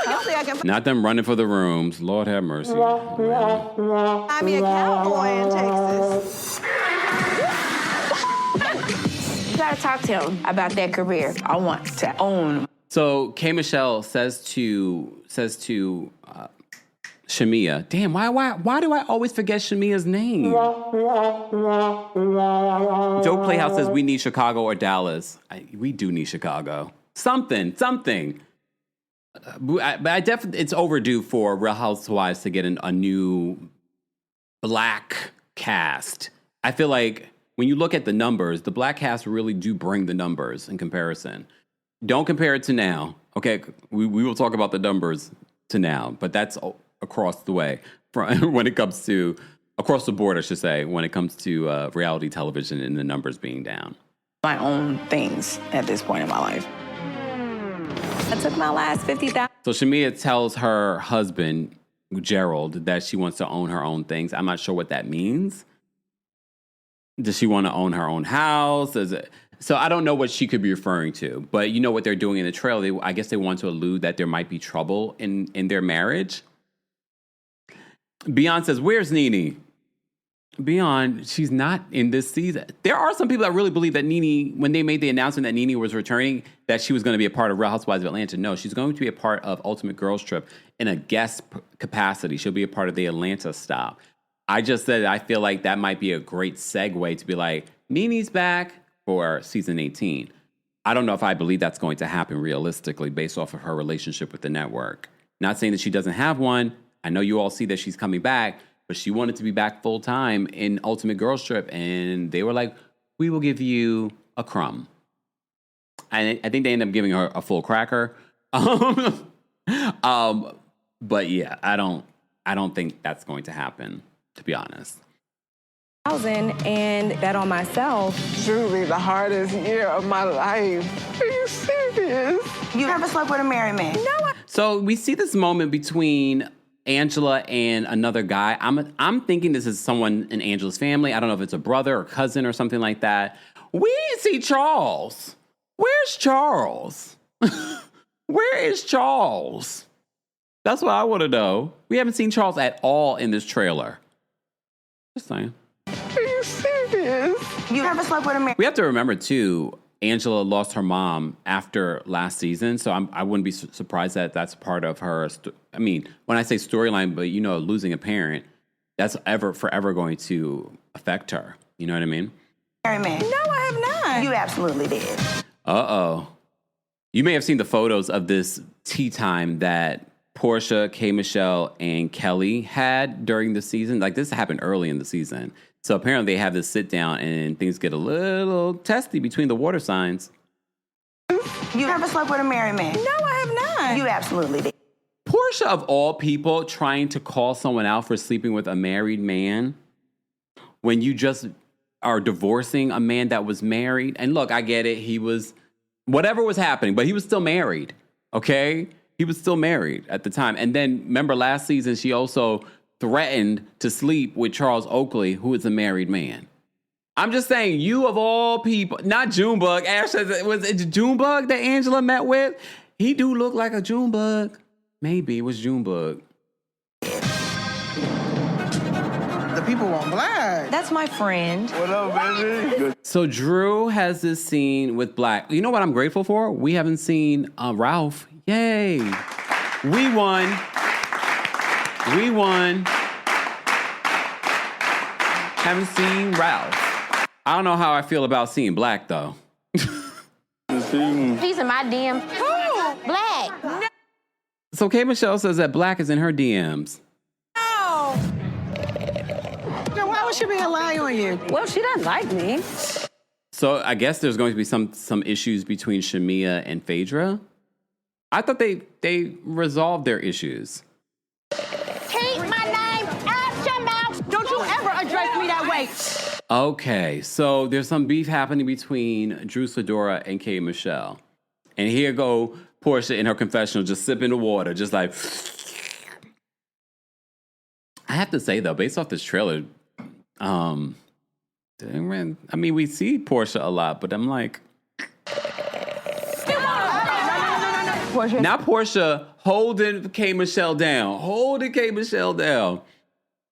Hopefully I can Not them running for the rooms. Lord have mercy. find me a cowboy in Texas. You gotta talk to him about that career. I want to own. So K. Michelle says to Shamia, damn, why do I always forget Shamia's name? Joe Playhouse says we need Chicago or Dallas. We do need Chicago. Something. But I definitely, it's overdue for Real Housewives to get a new Black cast. I feel like when you look at the numbers, the Black cast really do bring the numbers in comparison. Don't compare it to now. Okay, we will talk about the numbers to now, but that's across the way when it comes to, across the board, I should say, when it comes to reality television and the numbers being down. My own things at this point in my life. I took my last $50,000. So Shamia tells her husband, Gerald, that she wants to own her own things. I'm not sure what that means. Does she want to own her own house? So I don't know what she could be referring to, but you know what they're doing in the trailer. I guess they want to allude that there might be trouble in their marriage. Beyonce says, where's Nene? Beyonce, she's not in this season. There are some people that really believe that Nene, when they made the announcement that Nene was returning, that she was going to be a part of Real Housewives of Atlanta. No, she's going to be a part of Ultimate Girls Trip in a guest capacity. She'll be a part of the Atlanta stop. I just said I feel like that might be a great segue to be like, Nene's back for season 18. I don't know if I believe that's going to happen realistically based off of her relationship with the network. Not saying that she doesn't have one. I know you all see that she's coming back, but she wanted to be back full time in Ultimate Girls Trip, and they were like, we will give you a crumb. And I think they ended up giving her a full cracker. But yeah, I don't think that's going to happen, to be honest. And bet on myself. Truly the hardest year of my life. Are you serious? You never slept with a married man? No. So we see this moment between Angela and another guy. I'm thinking this is someone in Angela's family. I don't know if it's a brother or cousin or something like that. We didn't see Charles. Where's Charles? Where is Charles? That's what I want to know. We haven't seen Charles at all in this trailer. Just saying. Are you serious? You never slept with a married man? We have to remember, too, Angela lost her mom after last season, so I wouldn't be surprised that that's part of her. I mean, when I say storyline, but losing a parent, that's forever going to affect her. You know what I mean? Married man? No, I have not. You absolutely did. Uh-oh. You may have seen the photos of this tea time that Portia, K. Michelle, and Kelly had during the season. Like, this happened early in the season. So apparently they have this sit down and things get a little testy between the water signs. You never slept with a married man? No, I have not. You absolutely did. Portia, of all people, trying to call someone out for sleeping with a married man when you just are divorcing a man that was married. And look, I get it. He was, whatever was happening, but he was still married, okay? He was still married at the time. And then, remember last season, she also threatened to sleep with Charles Oakley, who is a married man. I'm just saying, you of all people, not Junebug. Ash says, was it Junebug that Angela met with? He do look like a Junebug. Maybe it was Junebug. the people want Black. That's my friend. What up, baby? So Drew has this scene with Black. You know what I'm grateful for? We haven't seen Ralph. Yay. We won. Haven't seen Ralph. I don't know how I feel about seeing Black, though. He's in my DM. Who? Black. No. So K. Michelle says that Black is in her DMs. No. Then why would she be lying on you? Well, she doesn't like me. So I guess there's going to be some issues between Shamia and Phaedra. I thought they resolved their issues. Keep my name out your mouth. Don't you ever address me that way. Okay, so there's some beef happening between Drew Sidora and K. Michelle. And here go Portia in her confessional, just sipping the water, just like... I have to say, though, based off this trailer, I mean, we see Portia a lot, but I'm like... Portia. Now Portia holding K. Michelle down.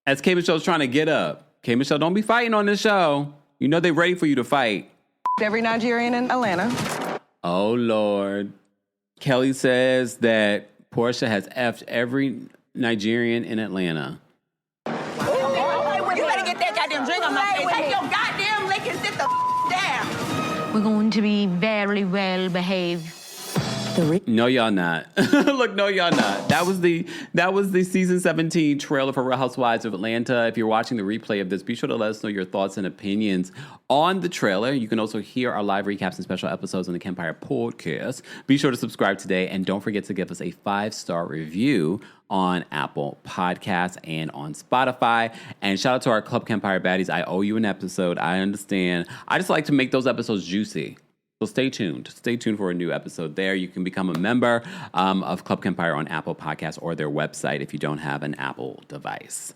As K. Michelle's trying to get up. K. Michelle, don't be fighting on this show. You know they're ready for you to fight. Every Nigerian in Atlanta. Oh, Lord. Kelly says that Portia has effed every Nigerian in Atlanta. You better get that goddamn drink on my face. Take your goddamn lick and sit the down. We're going to be very well behaved. No, y'all not. Look, no, y'all not. That was the season 17 trailer for Real Housewives of Atlanta. If you're watching the replay of this, be sure to let us know your thoughts and opinions on the trailer. You can also hear our live recaps and special episodes on the Kempire podcast. Be sure to subscribe today, and don't forget to give us a 5-star review on Apple Podcasts and on Spotify. And shout out to our Club Kempire baddies. I owe you an episode. I understand. I just like to make those episodes juicy. So stay tuned. Stay tuned for a new episode there. You can become a member of Club Kempire on Apple Podcasts or their website if you don't have an Apple device.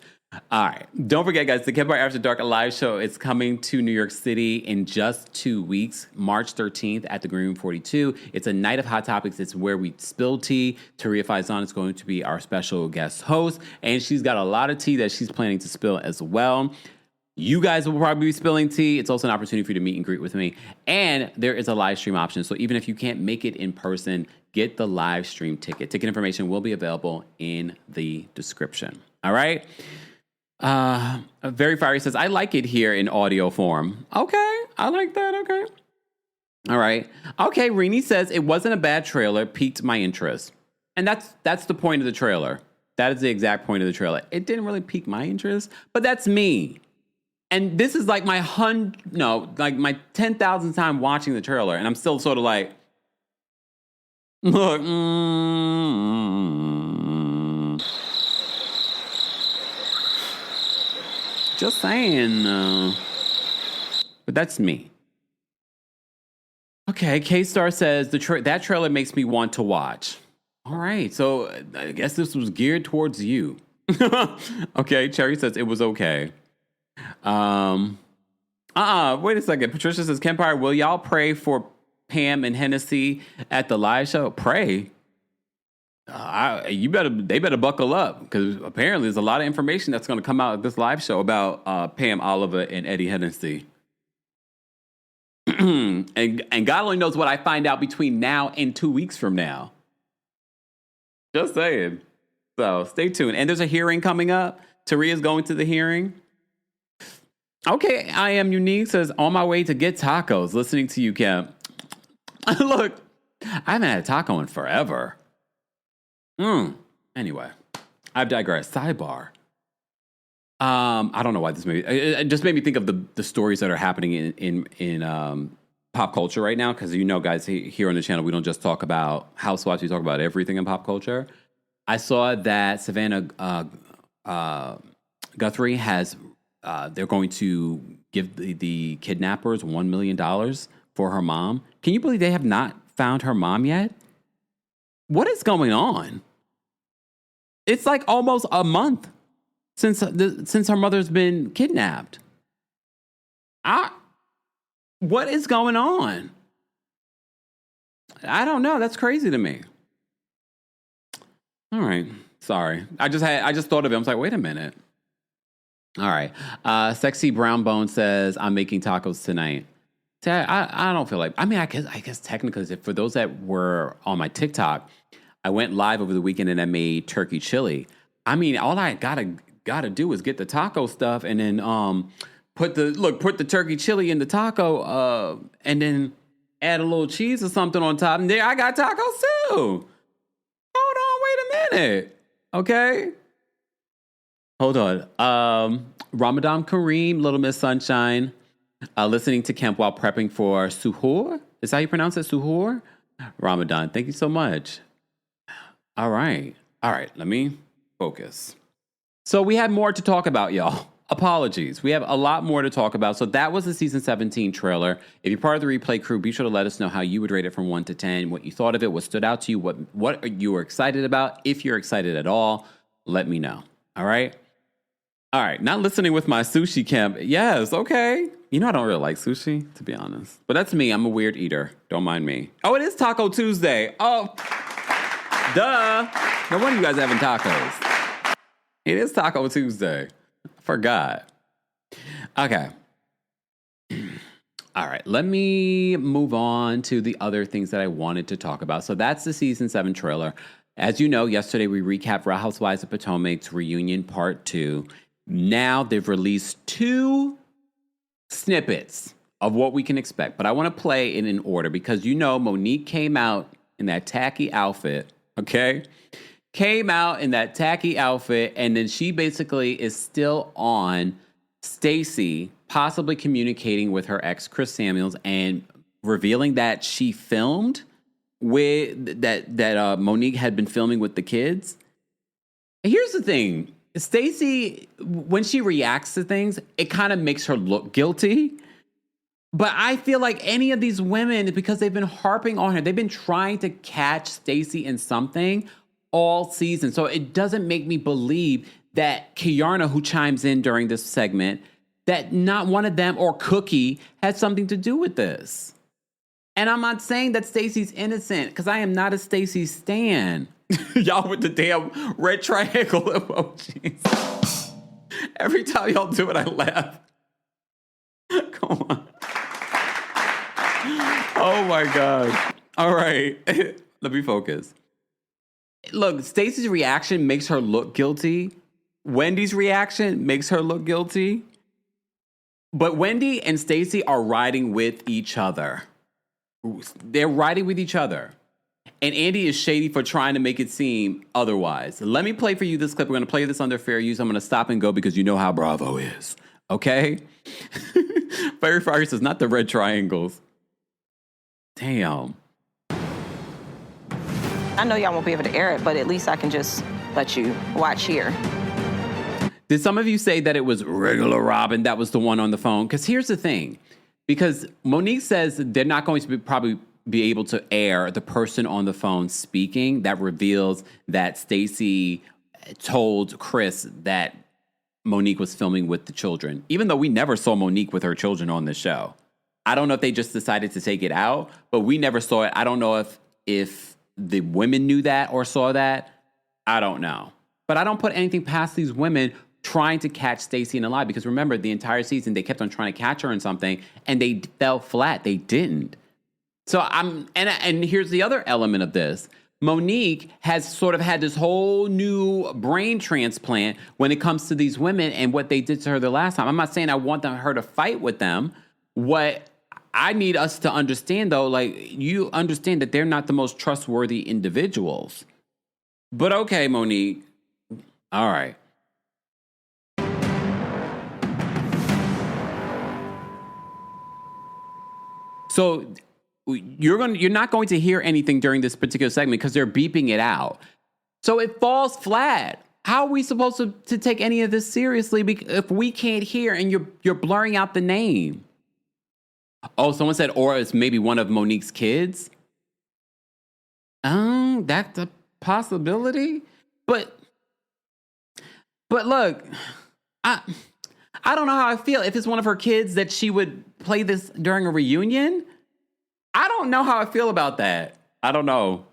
All right. Don't forget, guys, the Kempire After Dark live show is coming to New York City in just 2 weeks, March 13th at the Green Room 42. It's a night of hot topics. It's where we spill tea. Taria Faison is going to be our special guest host, and she's got a lot of tea that she's planning to spill as well. You guys will probably be spilling tea. It's also an opportunity for you to meet and greet with me. And there is a live stream option. So even if you can't make it in person, get the live stream ticket. Ticket information will be available in the description. All right? Very Fiery says, I like it here in audio form. Okay, I like that. Okay. All right. Okay, Rini says, it wasn't a bad trailer, piqued my interest. And that's the point of the trailer. That is the exact point of the trailer. It didn't really pique my interest, but that's me. And this is like my 10,000th time watching the trailer, and I'm still sort of like, look, just saying. But that's me. Okay, K-Star says that trailer makes me want to watch. All right, so I guess this was geared towards you. Okay, Cherry says it was okay. Wait a second. Patricia says, Kempire, will y'all pray for Pam and Hennessy at the live show? Pray? They better buckle up, because apparently there's a lot of information that's going to come out at this live show about Pam Oliver and Eddie Hennessy. and God only knows what I find out between now and 2 weeks from now. Just saying. So stay tuned. And there's a hearing coming up. Taria's going to the hearing. Okay, I Am Unique says, on my way to get tacos, listening to you, Kemp. Look, I haven't had a taco in forever. Anyway, I've digressed. Sidebar. I don't know why this made me... It just made me think of the stories that are happening in pop culture right now, because you know, guys, here on the channel, we don't just talk about housewives, we talk about everything in pop culture. I saw that Savannah Guthrie has... they're going to give the kidnappers $1 million for her mom. Can you believe they have not found her mom yet? What is going on? It's like almost a month since her mother's been kidnapped. What is going on? I don't know. That's crazy to me. All right. Sorry. I just thought of it. I was like, wait a minute. All right. Sexy Brown Bone says, I'm making tacos tonight. See, I don't feel like, I guess technically, for those that were on my TikTok, I went live over the weekend and I made turkey chili. I mean, all I gotta do is get the taco stuff and then put the turkey chili in the taco and then add a little cheese or something on top. And there I got tacos too. Hold on, wait a minute. Okay. Hold on. Ramadan Kareem, Little Miss Sunshine, listening to Kemp while prepping for suhoor. Is that how you pronounce it? Suhoor? Ramadan, thank you so much. All right. Let me focus. So we had more to talk about, y'all. Apologies. We have a lot more to talk about. So that was the season 17 trailer. If you're part of the replay crew, be sure to let us know how you would rate it from 1 to 10, what you thought of it, what stood out to you, what you were excited about. If you're excited at all, let me know. All right? All right. Not listening with my sushi camp. Yes, okay. You know I don't really like sushi, to be honest. But that's me. I'm a weird eater. Don't mind me. Oh, it is Taco Tuesday. Oh, duh. No wonder you guys are having tacos. It is Taco Tuesday. Forgot. Okay. All right. Let me move on to the other things that I wanted to talk about. So that's the season 7 trailer. As you know, yesterday we recapped Real Housewives of Potomac's reunion part 2. Now they've released 2 snippets of what we can expect. But I want to play it in order because you know Monique came out in that tacky outfit. Okay? Came out in that tacky outfit, and then she basically is still on Stacey, possibly communicating with her ex, Chris Samuels, and revealing that she filmed with that Monique had been filming with the kids. And here's the thing. Stacey, when she reacts to things, it kind of makes her look guilty. But I feel like any of these women, because they've been harping on her, they've been trying to catch Stacey in something all season. So it doesn't make me believe that Kiarna, who chimes in during this segment, that not one of them or Cookie had something to do with this. And I'm not saying that Stacey's innocent, because I am not a Stacey stan. Y'all with the damn red triangle emojis. Every time y'all do it, I laugh. Come on. Oh my God. All right. Let me focus. Look, Stacey's reaction makes her look guilty. Wendy's reaction makes her look guilty. But Wendy and Stacey are riding with each other. They're riding with each other. And Andy is shady for trying to make it seem otherwise. Let me play for you this clip. We're going to play this under fair use. I'm going to stop and go because you know how Bravo is. Okay? Fairy Fire says, not the red triangles. Damn. I know y'all won't be able to air it, but at least I can just let you watch here. Did some of you say that it was regular Robin that was the one on the phone? Because here's the thing. Because Monique says they're not going to probably be able to air the person on the phone speaking that reveals that Stacey told Chris that Monique was filming with the children, even though we never saw Monique with her children on the show. I don't know if they just decided to take it out, but we never saw it. I don't know if the women knew that or saw that. I don't know. But I don't put anything past these women trying to catch Stacey in a lie, because remember, the entire season they kept on trying to catch her in something and they fell flat. They didn't. So and here's the other element of this. Monique has sort of had this whole new brain transplant when it comes to these women and what they did to her the last time. I'm not saying I want her to fight with them. What I need us to understand, though, like, you understand that they're not the most trustworthy individuals. But okay, Monique. All right. So you're not going to hear anything during this particular segment because they're beeping it out. So it falls flat. How are we supposed to take any of this seriously if we can't hear and you're blurring out the name? Oh, someone said, or it's maybe one of Monique's kids. That's a possibility. But look, I don't know how I feel. If it's one of her kids that she would play this during a reunion, I don't know how I feel about that. I don't know.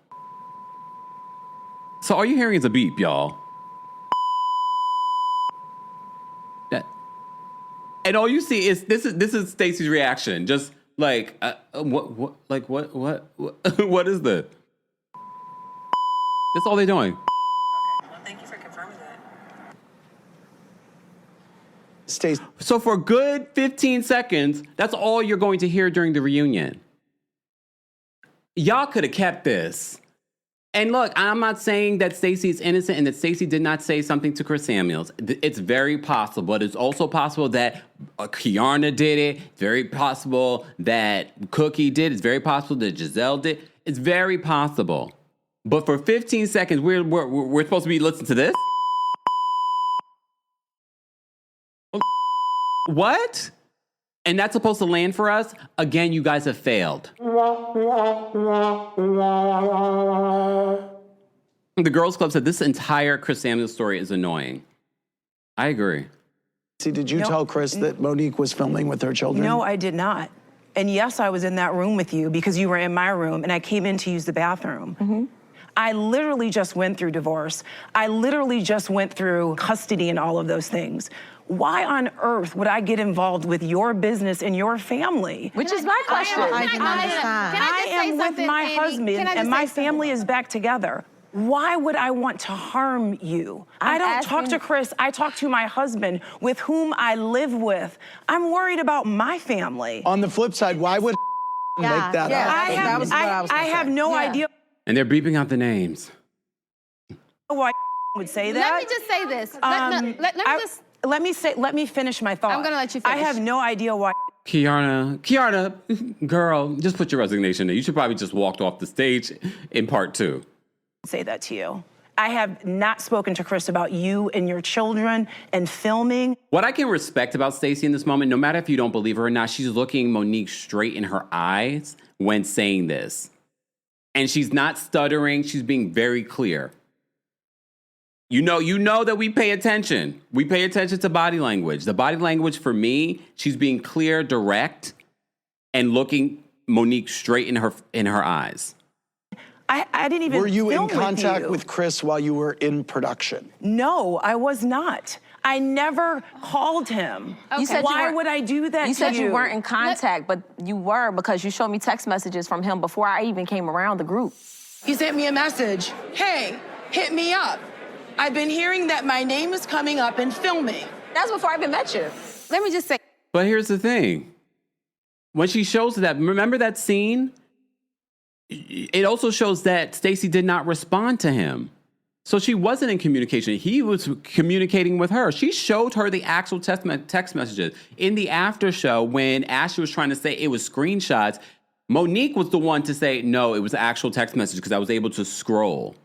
So all you're hearing is a beep, y'all. And all you see is this is Stacey's reaction. Just like, what what is this? That's all they're doing. Well, thank you for confirming that. Stacey. So for a good 15 seconds, that's all you're going to hear during the reunion. Y'all could have kept this. And look, I'm not saying that Stacey is innocent and that Stacey did not say something to Chris Samuels. It's very possible, but it's also possible that Kiarna did it. It's very possible that Cookie did. It's very possible that Giselle did. It's very possible. But for 15 seconds, we're supposed to be listening to this? What? And that's supposed to land for us? Again, you guys have failed. The Girls Club said this entire Chris Samuels story is annoying. I agree. See, did you tell Chris that Monique was filming with her children? No, I did not. And yes, I was in that room with you because you were in my room and I came in to use the bathroom. Mm-hmm. I literally just went through divorce. I literally just went through custody and all of those things. Why on earth would I get involved with your business and your family? Which is my question. I am with my husband and my family is back together. Why would I want to harm you? I don't talk to Chris. I talk to my husband with whom I live with. I'm worried about my family. On the flip side, why would make that up? I have no idea. And they're beeping out the names. Why would say that? Let me just say this. Let me finish my thought. I'm gonna let you finish. I have no idea why. Kiarna, girl, just put your resignation in. You should probably just walked off the stage in part 2. Say that to you. I have not spoken to Chris about you and your children and filming. What I can respect about Stacey in this moment, no matter if you don't believe her or not, she's looking Monique straight in her eyes when saying this. And she's not stuttering. She's being very clear. You know that we pay attention. We pay attention to body language. The body language for me, she's being clear, direct, and looking Monique straight in her eyes. I didn't even. Were you in film contact with Chris while you were in production? No, I was not. I never called him. Okay. Why would I do that to you? You said you weren't in contact, but you were because you showed me text messages from him before I even came around the group. He sent me a message. Hey, hit me up. I've been hearing that my name is coming up in filming. That's before I even met you. Let me just say. But here's the thing. When she shows that, remember that scene? It also shows that Stacey did not respond to him. So she wasn't in communication. He was communicating with her. She showed her the actual text messages. In the after show, when Ashley was trying to say it was screenshots, Monique was the one to say, no, it was actual text message because I was able to scroll.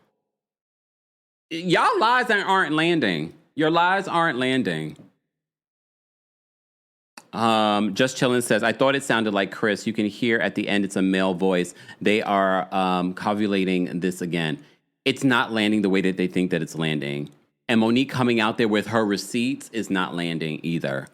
Y'all lies aren't landing. Your lies aren't landing. Just Chillin' says, I thought it sounded like Chris. You can hear at the end it's a male voice. They are covulating this again. It's not landing the way that they think that it's landing. And Monique coming out there with her receipts is not landing either.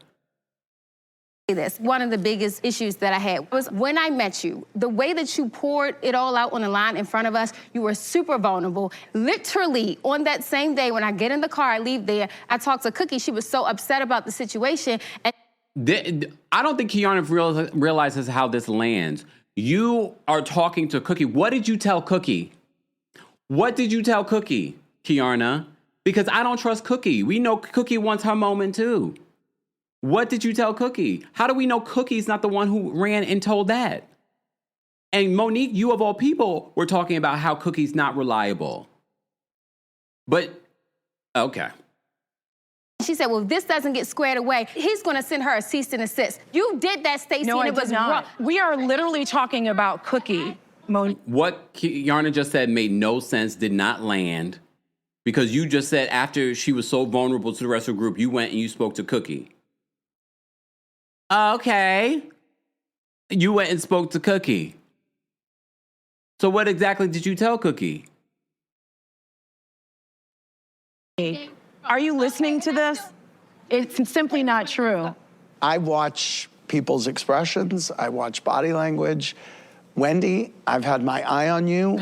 This. One of the biggest issues that I had was when I met you, the way that you poured it all out on the line in front of us, you were super vulnerable. Literally, on that same day when I get in the car, I leave there, I talked to Cookie. She was so upset about the situation. And I don't think Kiarna realizes how this lands. You are talking to Cookie. What did you tell Cookie? What did you tell Cookie, Kiarna? Because I don't trust Cookie. We know Cookie wants her moment too. What did you tell Cookie? How do we know Cookie's not the one who ran and told that? And Monique, you of all people, were talking about how Cookie's not reliable. But, okay. She said, well, if this doesn't get squared away, he's going to send her a cease and desist. You did that, Stacey, no, and it was wrong. We are literally talking about Cookie. What Kiarna just said made no sense, did not land, because you just said after she was so vulnerable to the rest of the group, you went and you spoke to Cookie. Okay. You went and spoke to Cookie. So what exactly did you tell Cookie? Are you listening to this? It's simply not true. I watch people's expressions. I watch body language. Wendy, I've had my eye on you,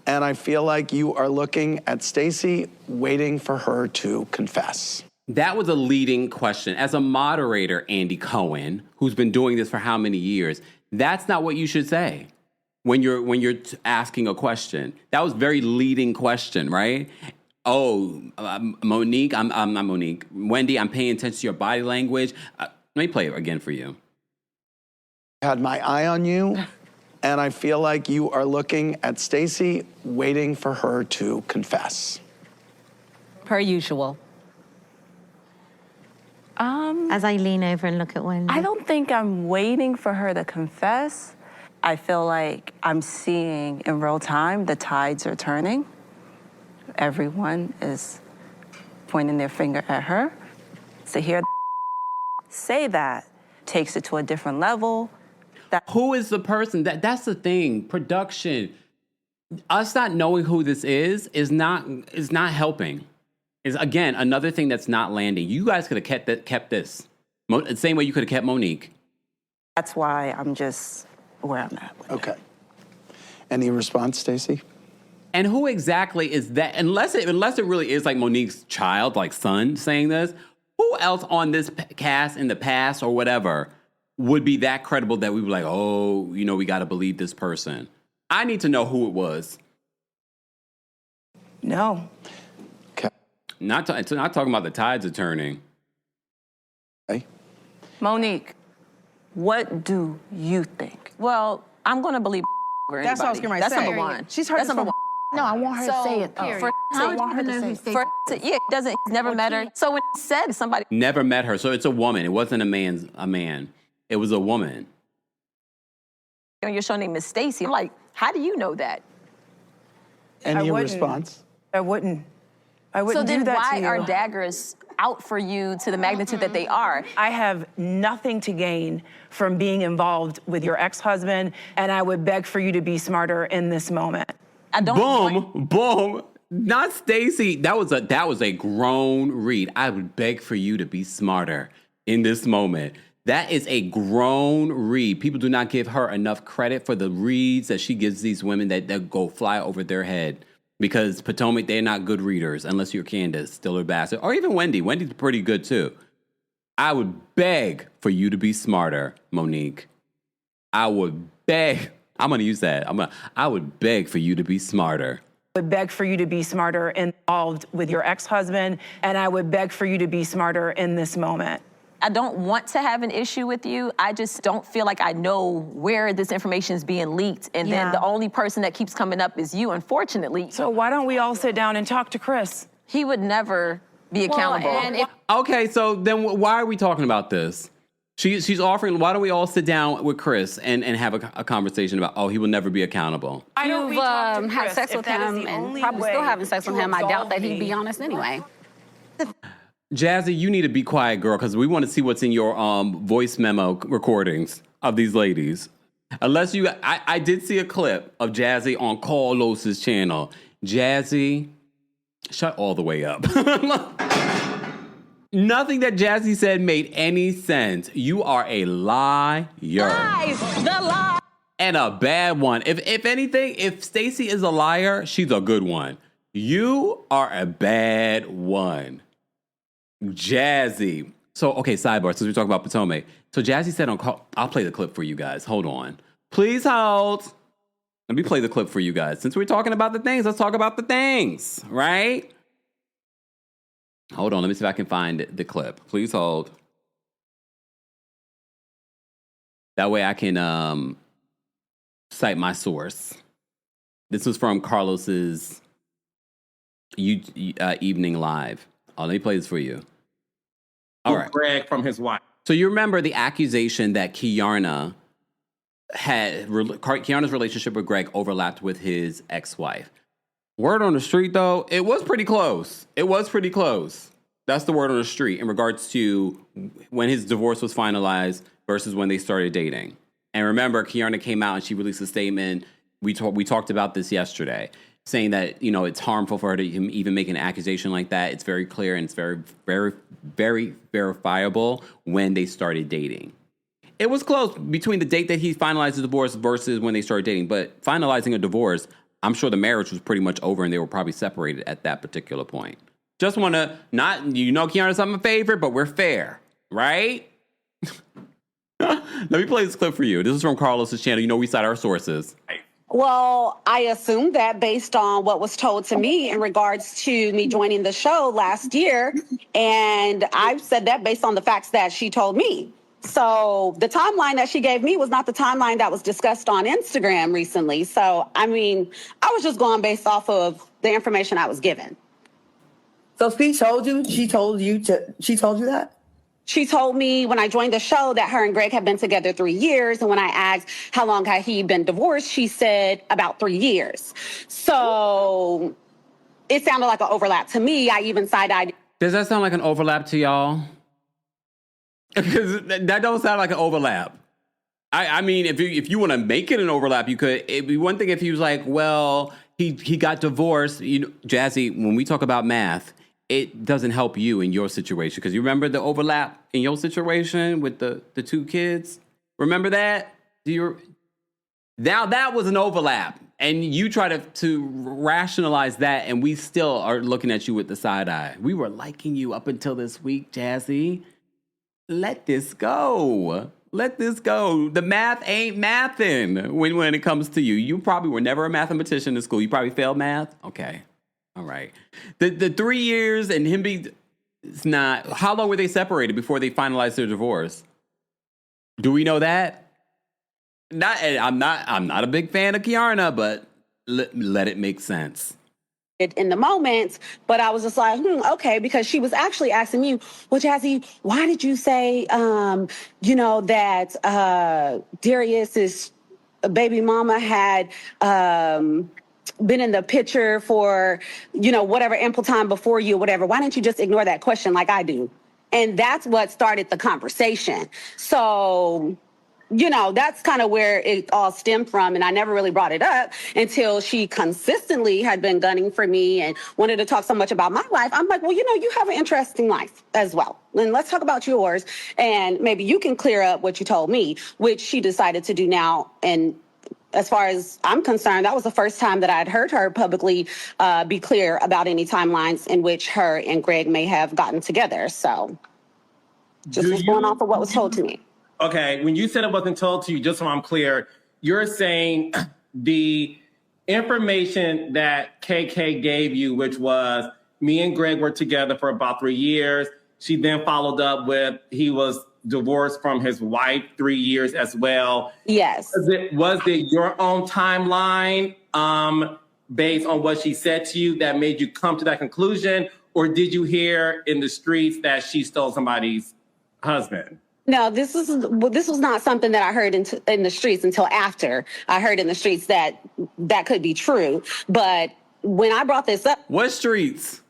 and I feel like you are looking at Stacey, waiting for her to confess. That was a leading question. As a moderator, Andy Cohen, who's been doing this for how many years, that's not what you should say when you're asking a question. That was a very leading question, right? Oh, Monique, I'm not Monique. Wendy, I'm paying attention to your body language. Let me play it again for you. I had my eye on you, and I feel like you are looking at Stacey, waiting for her to confess. Per usual. As I lean over and look at Wendy. I don't think I'm waiting for her to confess. I feel like I'm seeing in real time the tides are turning. Everyone is pointing their finger at her. To hear say that takes it to a different level. Who is the person? That's the thing. Production. Us not knowing who this is not helping. Is again another thing that's not landing. You guys could have kept this. The same way you could have kept Monique. That's why I'm just where I'm at. Okay. Any response, Stacey? And who exactly is that? Unless it really is like Monique's child, like son, saying this. Who else on this cast in the past or whatever would be that credible that we were like, oh, we got to believe this person? I need to know who it was. No. Okay. Not talking about the tides are turning. Okay. Monique, what do you think? Well, I'm going to believe over That's what I was anybody. going to say. That's number one. She's heard That's this number from. one. No, I want her to say it. For I want her to say it. he's never met her. So when he said somebody Never met her. So it's a woman. It wasn't a man. It was a woman. your show name is Stacey, I'm like, how do you know that? Any response? I wouldn't So do then that why to you. are daggers out for you to the magnitude that they are? I have nothing to gain from being involved with your ex-husband, and I would beg for you to be smarter in this moment. I don't Boom. Not Stacey. That was a grown read. I would beg for you to be smarter in this moment. That is a grown read. People do not give her enough credit for the reads that she gives these women that go fly over their head. Because Potomac, they're not good readers unless you're Candace, Stiller Bassett, or even Wendy. Wendy's pretty good too. I would beg for you to be smarter, Monique. I would beg. I'm going to use that. I would beg for you to be smarter. I would beg for you to be smarter involved with your ex-husband, and I would beg for you to be smarter in this moment. I don't want to have an issue with you. I just don't feel like I know where this information is being leaked. And then the only person that keeps coming up is you, unfortunately. So why don't we all sit down and talk to Chris? He would never be accountable. Okay, so then why are we talking about this? She's offering, why don't we all sit down with Chris and have a conversation about, he will never be accountable. You've had sex with him and probably still having sex with him. I doubt that he'd be honest anyway. Jazzy, you need to be quiet, girl, because we want to see what's in your voice memo recordings of these ladies. Unless I did see a clip of Jazzy on Carlos's channel. Jazzy, shut all the way up. Nothing that Jazzy said made any sense. You are a liar. Lies, the lie. And a bad one. If anything, if Stacey is a liar, she's a good one. You are a bad one. Jazzy. So, okay, sidebar, since we're talking about Potomac. So Jazzy said I'll play the clip for you guys. Hold on. Please hold. Let me play the clip for you guys. Since we're talking about the things, let's talk about the things, right? Hold on, let me see if I can find the clip. Please hold. That way I can cite my source. This was from Carlos's evening live. Let me play this for you. All right. Greg from his wife. So you remember the accusation that Kiarna's relationship with Greg overlapped with his ex-wife. Word on the street, though, it was pretty close. That's the word on the street in regards to when his divorce was finalized versus when they started dating. And remember, Kiarna came out and she released a statement. We talked about this yesterday, saying that, it's harmful for her to even make an accusation like that. It's very clear and it's very, very, very verifiable when they started dating. It was close between the date that he finalized the divorce versus when they started dating. But finalizing a divorce, I'm sure the marriage was pretty much over and they were probably separated at that particular point. Just want to not, Kiana's not my favorite, but we're fair, right? Let me play this clip for you. This is from Carlos's channel. We cite our sources. Well, I assume that based on what was told to me in regards to me joining the show last year, and I've said that based on the facts that she told me. So the timeline that she gave me was not the timeline that was discussed on Instagram recently. So, I was just going based off of the information I was given. So she told you that? She told me when I joined the show that her and Greg had been together 3 years. And when I asked how long had he been divorced, she said about 3 years. So it sounded like an overlap to me. I even side-eyed. Does that sound like an overlap to y'all? Because that don't sound like an overlap. I mean, if you want to make it an overlap, you could. It'd be one thing if he was like, well, he got divorced. Jazzy, when we talk about math, it doesn't help you in your situation. Because you remember the overlap in your situation with the 2 kids? Remember that? Now that was an overlap. And you try to rationalize that, and we still are looking at you with the side eye. We were liking you up until this week, Jazzy. Let this go. Let this go. The math ain't mathin' when it comes to you. You probably were never a mathematician in school. You probably failed math? Okay. All right. The 3 years and him being... It's not... How long were they separated before they finalized their divorce? Do we know that? I'm not a big fan of Kiana, but let it make sense. In the moment, but I was just like, okay, because she was actually asking me, well, Jazzy, why did you say, that Darius's baby mama had been in the picture for, whatever ample time before you or whatever? Why didn't you just ignore that question like I do? And that's what started the conversation. So... that's kind of where it all stemmed from. And I never really brought it up until she consistently had been gunning for me and wanted to talk so much about my life. I'm like, well, you have an interesting life as well. And let's talk about yours. And maybe you can clear up what you told me, which she decided to do now. And as far as I'm concerned, that was the first time that I'd heard her publicly be clear about any timelines in which her and Greg may have gotten together. So just was going off of what was told to me. Okay, when you said it wasn't told to you, just so I'm clear, you're saying the information that KK gave you, which was me and Greg were together for about 3 years. She then followed up with he was divorced from his wife 3 years as well. Yes. Was it your own timeline based on what she said to you that made you come to that conclusion? Or did you hear in the streets that she stole somebody's husband? No, this was not something that I heard in the streets until after I heard in the streets that could be true. But when I brought this up... What streets?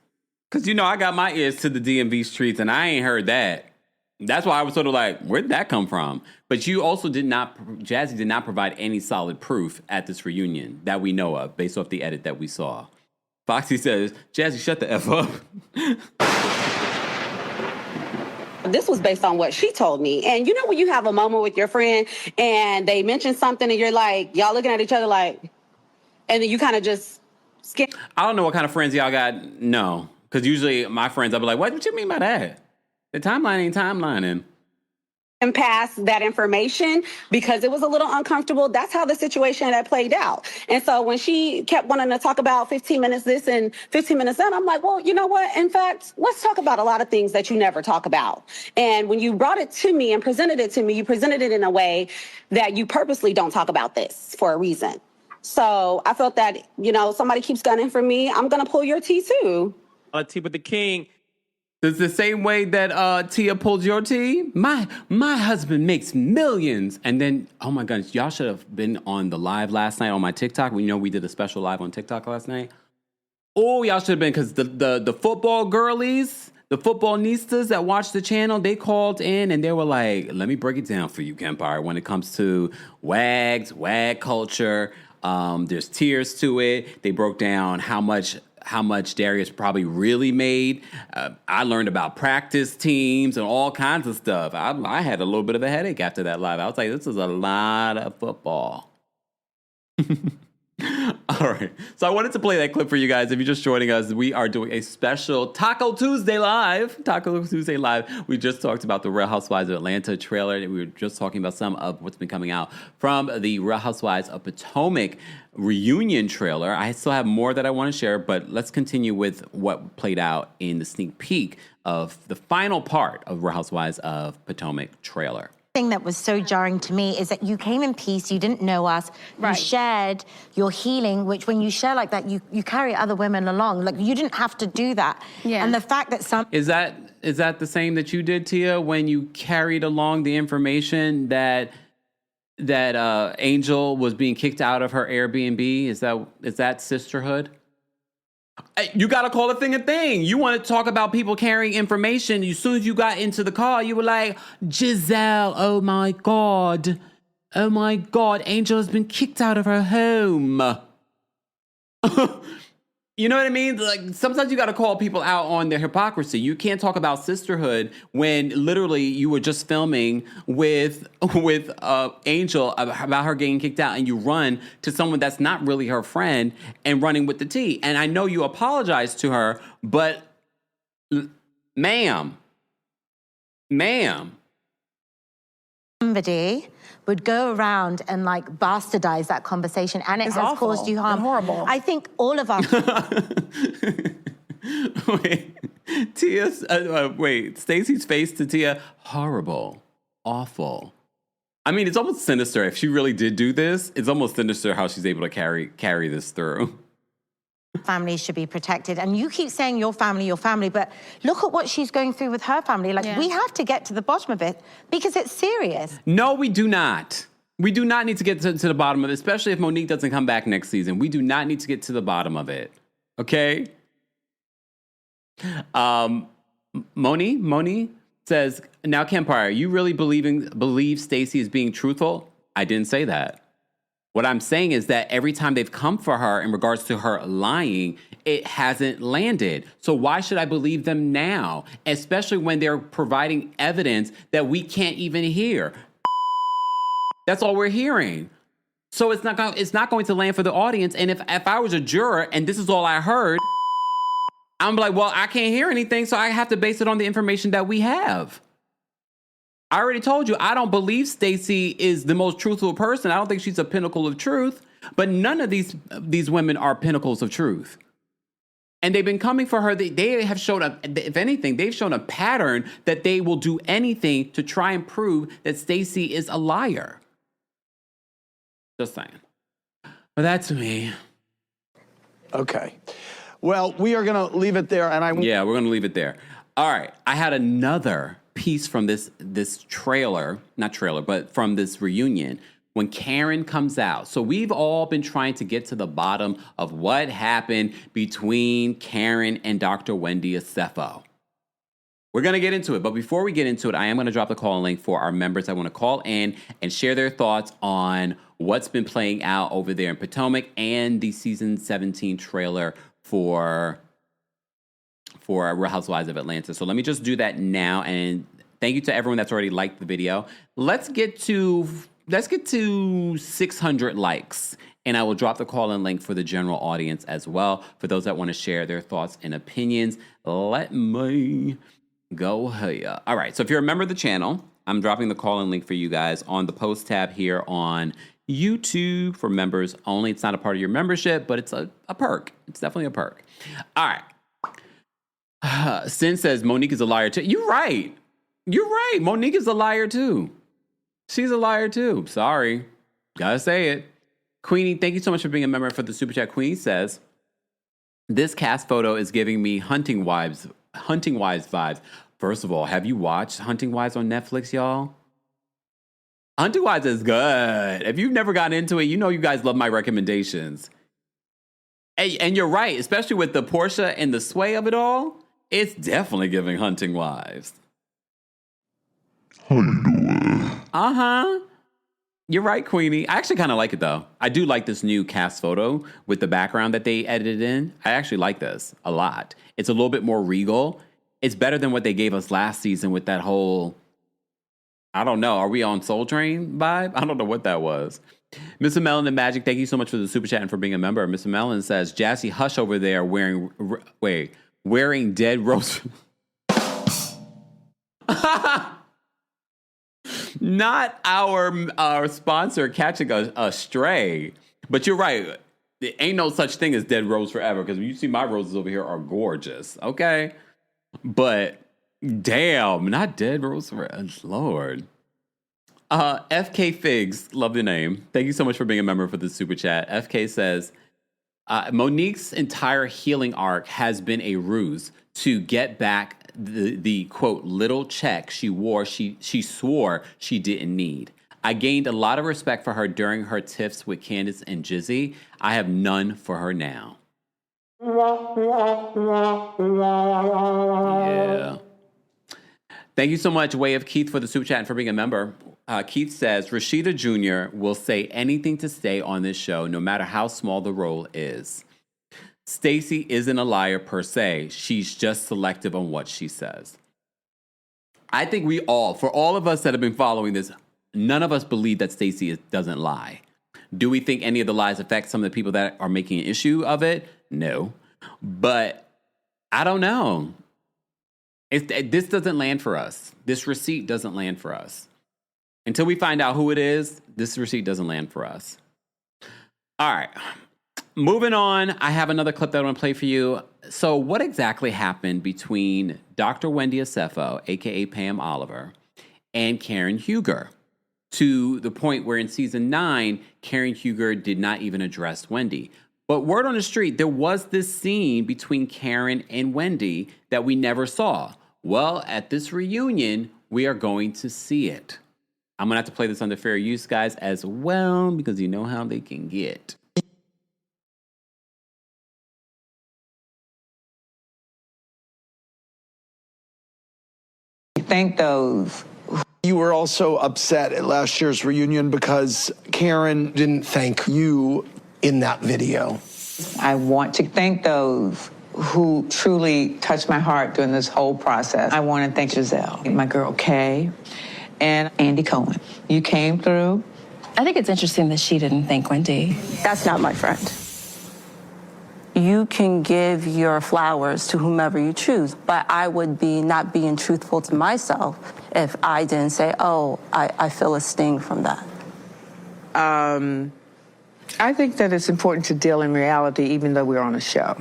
Because, I got my ears to the DMV streets, and I ain't heard that. That's why I was sort of like, where'd that come from? But you also Jazzy did not provide any solid proof at this reunion that we know of, based off the edit that we saw. Foxy says, Jazzy, shut the F up. This was based on what she told me. And when you have a moment with your friend and they mention something and you're like, y'all looking at each other like, and then you kind of just skip. I don't know what kind of friends y'all got. No. Because usually my friends, I'll be like, what you mean by that? The timeline ain't timelining. And pass that information because it was a little uncomfortable. That's how the situation had played out. And so when she kept wanting to talk about 15 minutes this and 15 minutes that, I'm like, well, you know what? In fact, let's talk about a lot of things that you never talk about. And when you brought it to me and presented it to me, you presented it in a way that you purposely don't talk about this for a reason. So I felt that, somebody keeps gunning for me. I'm going to pull your tea too. Tea with the king. It's the same way that Tia pulled your tea. My husband makes millions. And then, oh my goodness, y'all should have been on the live last night on my TikTok. We did a special live on TikTok last night. Oh, y'all should have been, because the football girlies, the football nistas that watch the channel, they called in and they were like, let me break it down for you, Kempire, when it comes to wag culture. There's tiers to it. They broke down how much Darius probably really made. I learned about practice teams and all kinds of stuff. I had a little bit of a headache after that live. I was like, this is a lot of football. All right. So I wanted to play that clip for you guys. If you're just joining us, we are doing a special Taco Tuesday Live. We just talked about the Real Housewives of Atlanta trailer. We were just talking about some of what's been coming out from the Real Housewives of Potomac reunion trailer. I still have more that I want to share, but let's continue with what played out in the sneak peek of the final part of Real Housewives of Potomac trailer. Thing that was so jarring to me is that you came in peace, you didn't know us, you shared your healing, which when you share like that, you carry other women along. Like, you didn't have to do that. Yeah. And the fact that some... Is that the same that you did, Tia, when you carried along the information that Angel was being kicked out of her Airbnb? Is that sisterhood? You got to call a thing a thing. You want to talk about people carrying information. As soon as you got into the car, you were like, Giselle, oh my God, Angel has been kicked out of her home. You know what I mean? Like, sometimes you got to call people out on their hypocrisy. You can't talk about sisterhood when literally you were just filming with Angel about her getting kicked out, and you run to someone that's not really her friend and running with the tea. And I know you apologized to her, but ma'am. Somebody would go around and like bastardize that conversation, and it has caused you harm. Horrible. I think all of us. Stacey's face to Tia, horrible, awful. I mean, it's almost sinister. If she really did do this, it's almost sinister how she's able to carry this through. Families should be protected. And you keep saying your family, but look at what she's going through with her family. Like, we have to get to the bottom of it because it's serious. No, we do not. We do not need to get to the bottom of it, especially if Monique doesn't come back next season. We do not need to get to the bottom of it. Okay? Moni says, now, Kempire, you really believe Stacey is being truthful? I didn't say that. What I'm saying is that every time they've come for her in regards to her lying, it hasn't landed. So why should I believe them now? Especially when they're providing evidence that we can't even hear. That's all we're hearing. So it's not going to land for the audience. And if I was a juror and this is all I heard, I'm like, well, I can't hear anything, so I have to base it on the information that we have. I already told you, I don't believe Stacey is the most truthful person. I don't think she's a pinnacle of truth, but none of these women are pinnacles of truth. And they've been coming for her. They have shown if anything, they've shown a pattern that they will do anything to try and prove that Stacey is a liar. Just saying. But that's me. Okay. Well, we are going to leave it there. Yeah, we're going to leave it there. All right. I had another piece from this trailer, but from this reunion when Karen comes out. So we've all been trying to get to the bottom of what happened between Karen and Dr. Wendy Osefo. We're going to get into it, but before we get into it, I am going to drop the call link for our members. I want to call in and share their thoughts on what's been playing out over there in Potomac and the season 17 trailer for Real Housewives of Atlanta. So let me just do that now. And thank you to everyone that's already liked the video. Let's get to 600 likes. And I will drop the call-in link for the general audience as well. For those that want to share their thoughts and opinions, let me go here. All right. So if you're a member of the channel, I'm dropping the call-in link for you guys on the post tab here on YouTube for members only. It's not a part of your membership, but it's a perk. It's definitely a perk. All right. Sin says Monique is a liar too. You're right. Monique is a liar too. She's a liar too. Sorry. Gotta say it. Queenie, thank you so much for being a member for the Super Chat. Queenie says, this cast photo is giving me Hunting Wives vibes. First of all, have you watched Hunting Wives on Netflix, y'all? Hunting Wives is good. If you've never gotten into it, you know you guys love my recommendations. And you're right, especially with the Portia and the sway of it all. It's definitely giving Hunting Wives. How you doing? Uh-huh. You're right, Queenie. I actually kind of like it, though. I do like this new cast photo with the background that they edited in. I actually like this a lot. It's a little bit more regal. It's better than what they gave us last season with that whole, I don't know, are we on Soul Train vibe? I don't know what that was. Mr. Mellon and Magic, thank you so much for the super chat and for being a member. Mr. Mellon says, Jassy Hush over there wearing dead rose. Not our sponsor catching a stray. But you're right. There ain't no such thing as dead rose forever, because when you see my roses over here are gorgeous. Okay? But damn, not dead rose forever. Lord. FK Figs, love the name. Thank you so much for being a member for the super chat. FK says, Monique's entire healing arc has been a ruse to get back the quote, little check she swore she didn't need. I gained a lot of respect for her during her tiffs with Candace and Jizzy. I have none for her now. Yeah. Thank you so much, Way of Keith, for the super chat and for being a member. Keith says, Rashida Jr. will say anything to stay on this show, no matter how small the role is. Stacey isn't a liar per se. She's just selective on what she says. I think for all of us that have been following this, none of us believe that Stacey doesn't lie. Do we think any of the lies affect some of the people that are making an issue of it? No. But I don't know. This doesn't land for us. This receipt doesn't land for us. Until we find out who it is, this receipt doesn't land for us. All right. Moving on, I have another clip that I want to play for you. So what exactly happened between Dr. Wendy Osefo, a.k.a. Pam Oliver, and Karen Huger, to the point where in season 9, Karen Huger did not even address Wendy. But word on the street, there was this scene between Karen and Wendy that we never saw. Well, at this reunion, we are going to see it. I'm going to have to play this under fair use, guys, as well, because you know how they can get. Thank those. You were also upset at last year's reunion because Karen didn't thank you in that video. I want to thank those who truly touched my heart during this whole process. I want to thank Giselle, my girl Kay, and Andy Cohen. You came through. I think it's interesting that she didn't thank Wendy. That's not my friend. You can give your flowers to whomever you choose, but I would be not being truthful to myself if I didn't say, oh, I feel a sting from that. I think that it's important to deal in reality even though we're on a show.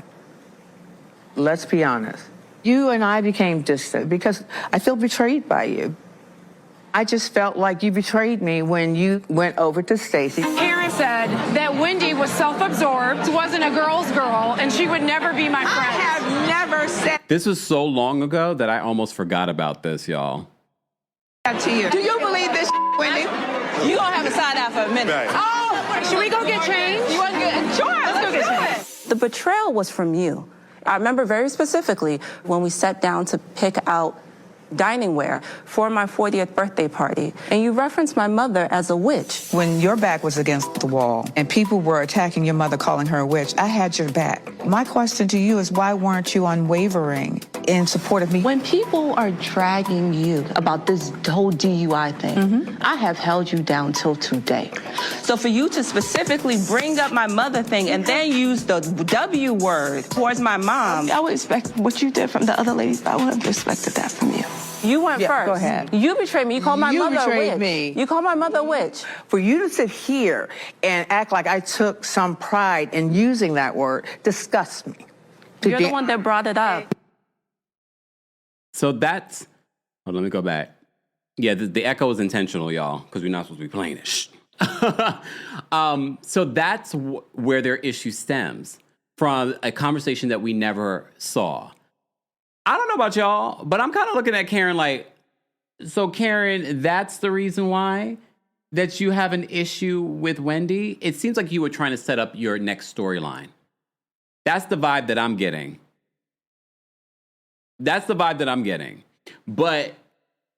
Let's be honest. You and I became distant because I feel betrayed by you. I just felt like you betrayed me when you went over to Stacey. Karen said that Wendy was self-absorbed, wasn't a girl's girl, and she would never be my friend. I have never said This was so long ago that I almost forgot about this, y'all. that to you. Do you believe this, Wendy? You gonna have a side out for a minute. Oh, should we go get changed? You want to get? Sure, let's go get changed. The betrayal was from you. I remember very specifically when we sat down to pick out dining wear for my 40th birthday party, and you referenced my mother as a witch. When your back was against the wall and people were attacking your mother, calling her a witch, I had your back. My question to you is, why weren't you unwavering in support of me? When people are dragging you about this whole DUI thing, I have held you down till today. So for you to specifically bring up my mother thing and then use the W word towards my mom, I would expect what you did from the other ladies. I would have expected that from you. You went first. Go ahead. You betrayed me. You called my mother a witch. You betrayed me. You called my mother a witch. For you to sit here and act like I took some pride in using that word disgusts me. You're the one that brought it up. So that's... Hold on, let me go back. Yeah, the echo is intentional, y'all, because we're not supposed to be playing it. Shh. So that's where their issue stems, from a conversation that we never saw. I don't know about y'all, but I'm kind of looking at Karen like, so Karen, that's the reason why that you have an issue with Wendy? It seems like you were trying to set up your next storyline. That's the vibe that I'm getting. That's the vibe that I'm getting. But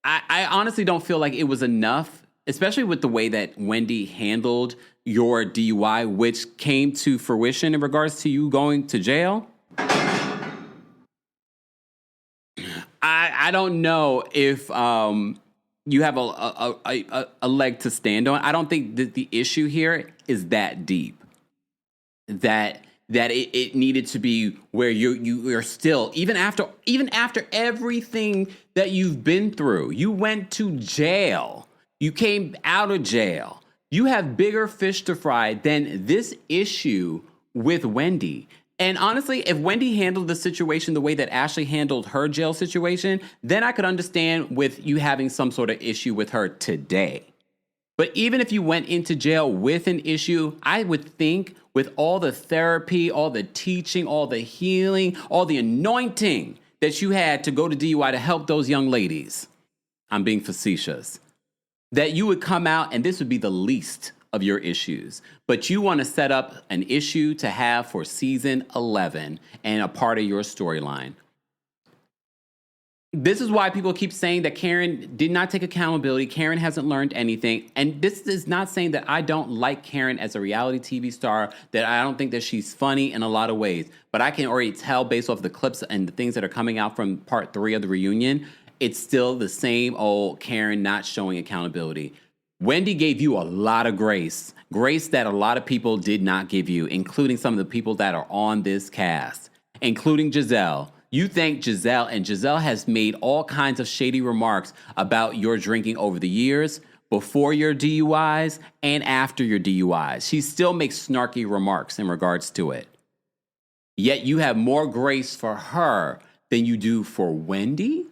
I honestly don't feel like it was enough, especially with the way that Wendy handled your DUI, which came to fruition in regards to you going to jail. I don't know if you have a leg to stand on. I don't think that the issue here is that deep. That it needed to be where you're still, even after everything that you've been through. You went to jail. You came out of jail. You have bigger fish to fry than this issue with Wendy. And honestly, if Wendy handled the situation the way that Ashley handled her jail situation, then I could understand with you having some sort of issue with her today. But even if you went into jail with an issue, I would think with all the therapy, all the teaching, all the healing, all the anointing that you had to go to DUI to help those young ladies, I'm being facetious, that you would come out and this would be the least of your issues. But you want to set up an issue to have for season 11 and a part of your storyline. This is why people keep saying that Karen did not take accountability. Karen hasn't learned anything. And this is not saying that I don't like Karen as a reality TV star, that I don't think that she's funny in a lot of ways. But I can already tell based off the clips and the things that are coming out from part 3 of the reunion, it's still the same old Karen not showing accountability. Wendy gave you a lot of grace that a lot of people did not give you, including some of the people that are on this cast, including Giselle. You thank Giselle, and Giselle has made all kinds of shady remarks about your drinking over the years, before your DUIs and after your DUIs. She still makes snarky remarks in regards to it. Yet you have more grace for her than you do for Wendy?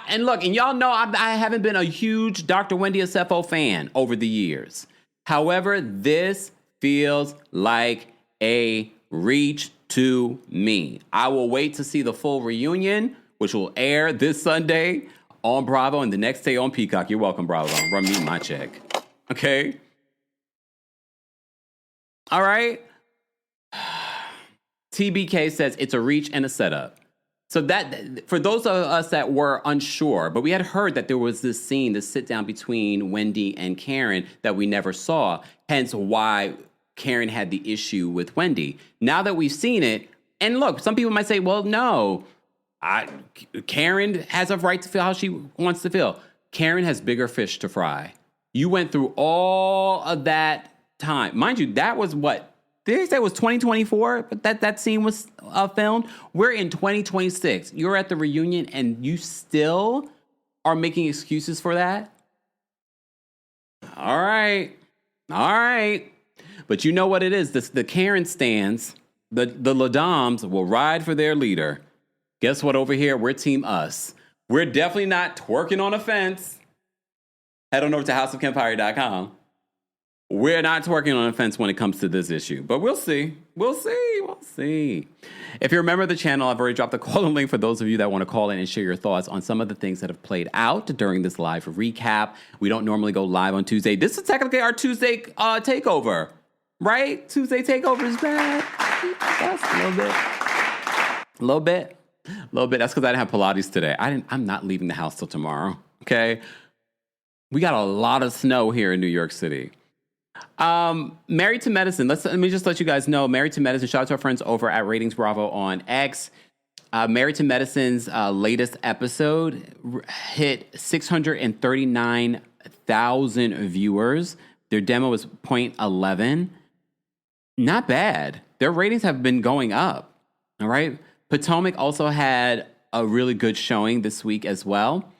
And look, and y'all know I haven't been a huge Dr. Wendy Osefo fan over the years. However, this feels like a reach to me. I will wait to see the full reunion, which will air this Sunday on Bravo and the next day on Peacock. You're welcome, Bravo. Run me my check. Okay? All right? TBK says it's a reach and a setup. So that, for those of us that were unsure, but we had heard that there was this scene, this sit down between Wendy and Karen that we never saw, hence why Karen had the issue with Wendy. Now that we've seen it, and look, some people might say, well, no, Karen has a right to feel how she wants to feel. Karen has bigger fish to fry. You went through all of that time. Mind you, that was what? Did they say it was 2024? But that scene was filmed? We're in 2026. You're at the reunion and you still are making excuses for that? All right. But you know what it is. The Karen stands, the Ladams will ride for their leader. Guess what over here? We're Team Us. We're definitely not twerking on a fence. Head on over to houseofkempire.com. We're not twerking on a fence when it comes to this issue, but we'll see. We'll see. If you're a member of the channel, I've already dropped the call-in link for those of you that want to call in and share your thoughts on some of the things that have played out during this live recap. We don't normally go live on Tuesday. This is technically our Tuesday takeover, right? Tuesday takeover is back. Yes, a little bit. That's because I didn't have Pilates today. I'm not leaving the house till tomorrow, okay? We got a lot of snow here in New York City. Married to Medicine. Let me just let you guys know. Married to Medicine. Shout out to our friends over at Ratings Bravo on X. Married to Medicine's latest episode hit 639,000 viewers. Their demo was 0.11. Not bad. Their ratings have been going up. All right. Potomac also had a really good showing this week as well.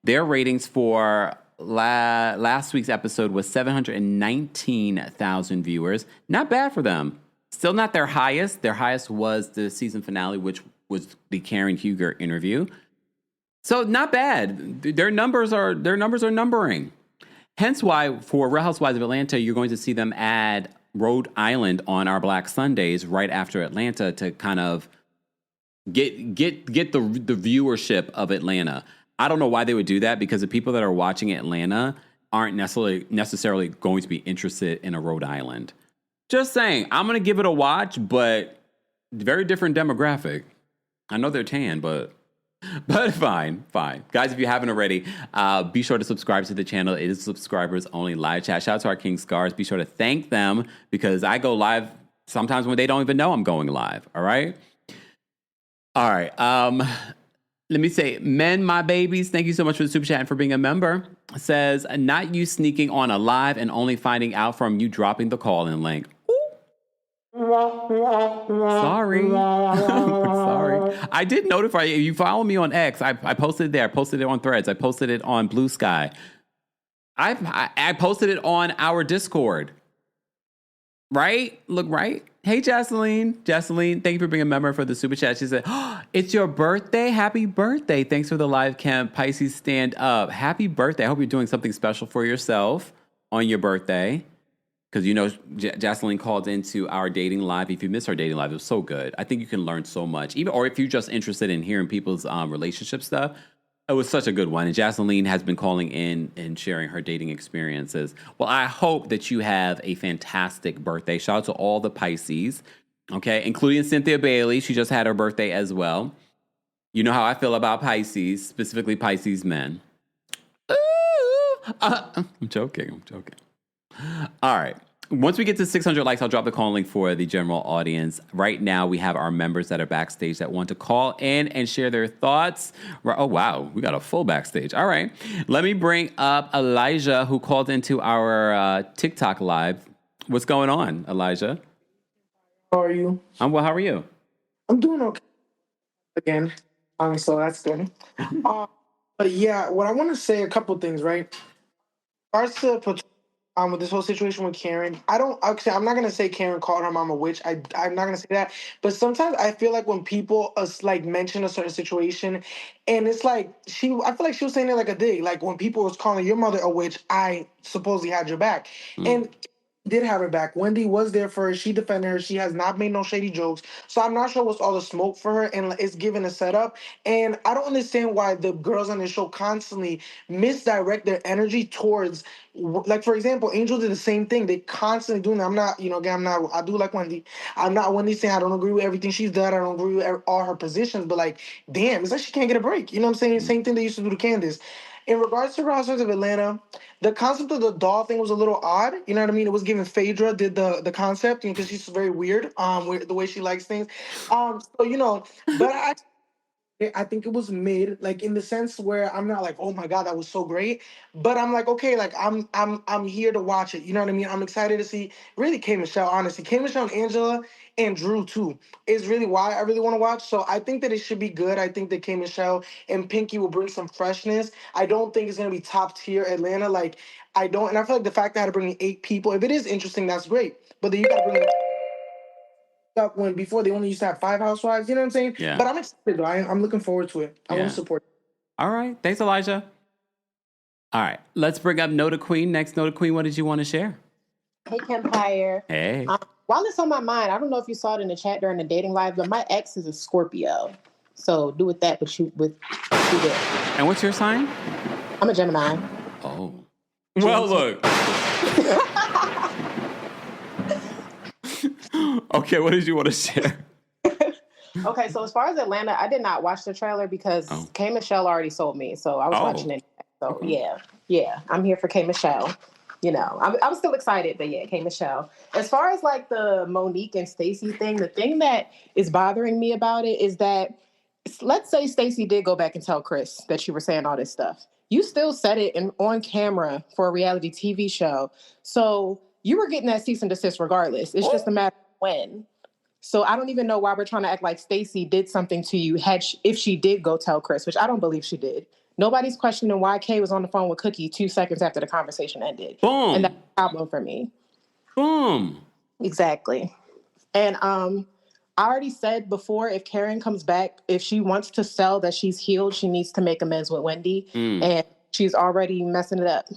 Their ratings for last week's episode was 719,000 viewers. Not bad for them. Still not their highest. Their highest was the season finale, which was the Karen Huger interview. So not bad. Their numbers are numbering. Hence why for Real Housewives of Atlanta, you're going to see them add Rhode Island on our Black Sundays right after Atlanta to kind of get the viewership of Atlanta. I don't know why they would do that, because the people that are watching Atlanta aren't necessarily going to be interested in a Rhode Island. Just saying, I'm going to give it a watch, but very different demographic. I know they're tan, but fine. Guys, if you haven't already, be sure to subscribe to the channel. It is subscribers only live chat. Shout out to our King Scars. Be sure to thank them, because I go live sometimes when they don't even know I'm going live. All right. Let me say, men, my babies, thank you so much for the super chat and for being a member. Says, not you sneaking on a live and only finding out from you dropping the call-in link. Sorry. Sorry. I did notify you. If you follow me on X, I posted it there. I posted it on Threads. I posted it on Blue Sky. I posted it on our Discord. Right? Look, right? Hey, Jocelyn. Jocelyn, thank you for being a member for the super chat. She said, oh, it's your birthday. Happy birthday. Thanks for the live cam. Pisces, stand up. Happy birthday. I hope you're doing something special for yourself on your birthday. Because, you know, Jocelyn called into our dating live. If you missed our dating live, it was so good. I think you can learn so much. Even, or if you're just interested in hearing people's relationship stuff, it was such a good one. And Jocelyn has been calling in and sharing her dating experiences. Well, I hope that you have a fantastic birthday. Shout out to all the Pisces, okay, including Cynthia Bailey. She just had her birthday as well. You know how I feel about Pisces, specifically Pisces men. I'm joking. All right. Once we get to 600 likes, I'll drop the call link for the general audience. Right now, we have our members that are backstage that want to call in and share their thoughts. Oh, wow. We got a full backstage. All right. Let me bring up Elijah, who called into our TikTok live. What's going on, Elijah? How are you? I'm well. How are you? I'm doing okay. Again. So that's good. But yeah, what I want to say, a couple things, right? With this whole situation with Karen, I'm not gonna say Karen called her mom a witch. I'm not gonna say that. But sometimes I feel like when people like mention a certain situation, and it's like I feel like she was saying it like a dig. Like when people was calling your mother a witch, I supposedly had your back, and did have her back. Wendy was there for her. She defended her. She has not made no shady jokes. So I'm not sure what's all the smoke for her, and it's given a setup. And I don't understand why the girls on the show constantly misdirect their energy towards, like, for example, Angel did the same thing. They constantly doing that. I'm not, again, I do like Wendy. I'm not Wendy saying I don't agree with everything she's done. I don't agree with all her positions, but like, damn, it's like she can't get a break. You know what I'm saying? Same thing they used to do to Candace. In regards to Housewives of Atlanta, the concept of the doll thing was a little odd. You know what I mean? It was given Phaedra did the concept, because she's very weird, with the way she likes things. But I think it was mid, like in the sense where I'm not like, oh my God, that was so great. But I'm like, okay, like I'm here to watch it. You know what I mean? I'm excited to see really K. Michelle, honestly. K. Michelle and Angela and Drew too is really why I really want to watch. So I think that it should be good. I think that K. Michelle and Pinky will bring some freshness. I don't think it's gonna be top tier Atlanta. And I feel like the fact that I had to bring in 8 people, if it is interesting, that's great. But then you gotta bring up when before they only used to have 5 housewives, you know what I'm saying? Yeah. But I'm excited though. I'm looking forward to it. I want to support it. All right. Thanks, Elijah. All right. Let's bring up Nota Queen. Next, Nota Queen, what did you want to share? Hey, Kempire. Hey. While it's on my mind, I don't know if you saw it in the chat during the dating live, but my ex is a Scorpio. So do with that what you will. And what's your sign? I'm a Gemini. Oh. Well, look. Okay, what did you want to share? Okay, so as far as Atlanta, I did not watch the trailer because K. Michelle already sold me. So I was watching it. So yeah, I'm here for K. Michelle. I'm still excited, but yeah, K. Michelle. As far as like the Monique and Stacey thing, the thing that is bothering me about it is that, let's say Stacey did go back and tell Chris that you were saying all this stuff. You still said it on camera for a reality TV show. So you were getting that cease and desist regardless. It's just a matter of when. So I don't even know why we're trying to act like Stacey did something to you if she did go tell Chris, which I don't believe she did. Nobody's questioning why Kay was on the phone with Cookie 2 seconds after the conversation ended. Boom. And that's a problem for me. Boom. Exactly. And I already said before, if Karen comes back, if she wants to sell that she's healed, she needs to make amends with Wendy. And she's already messing it up.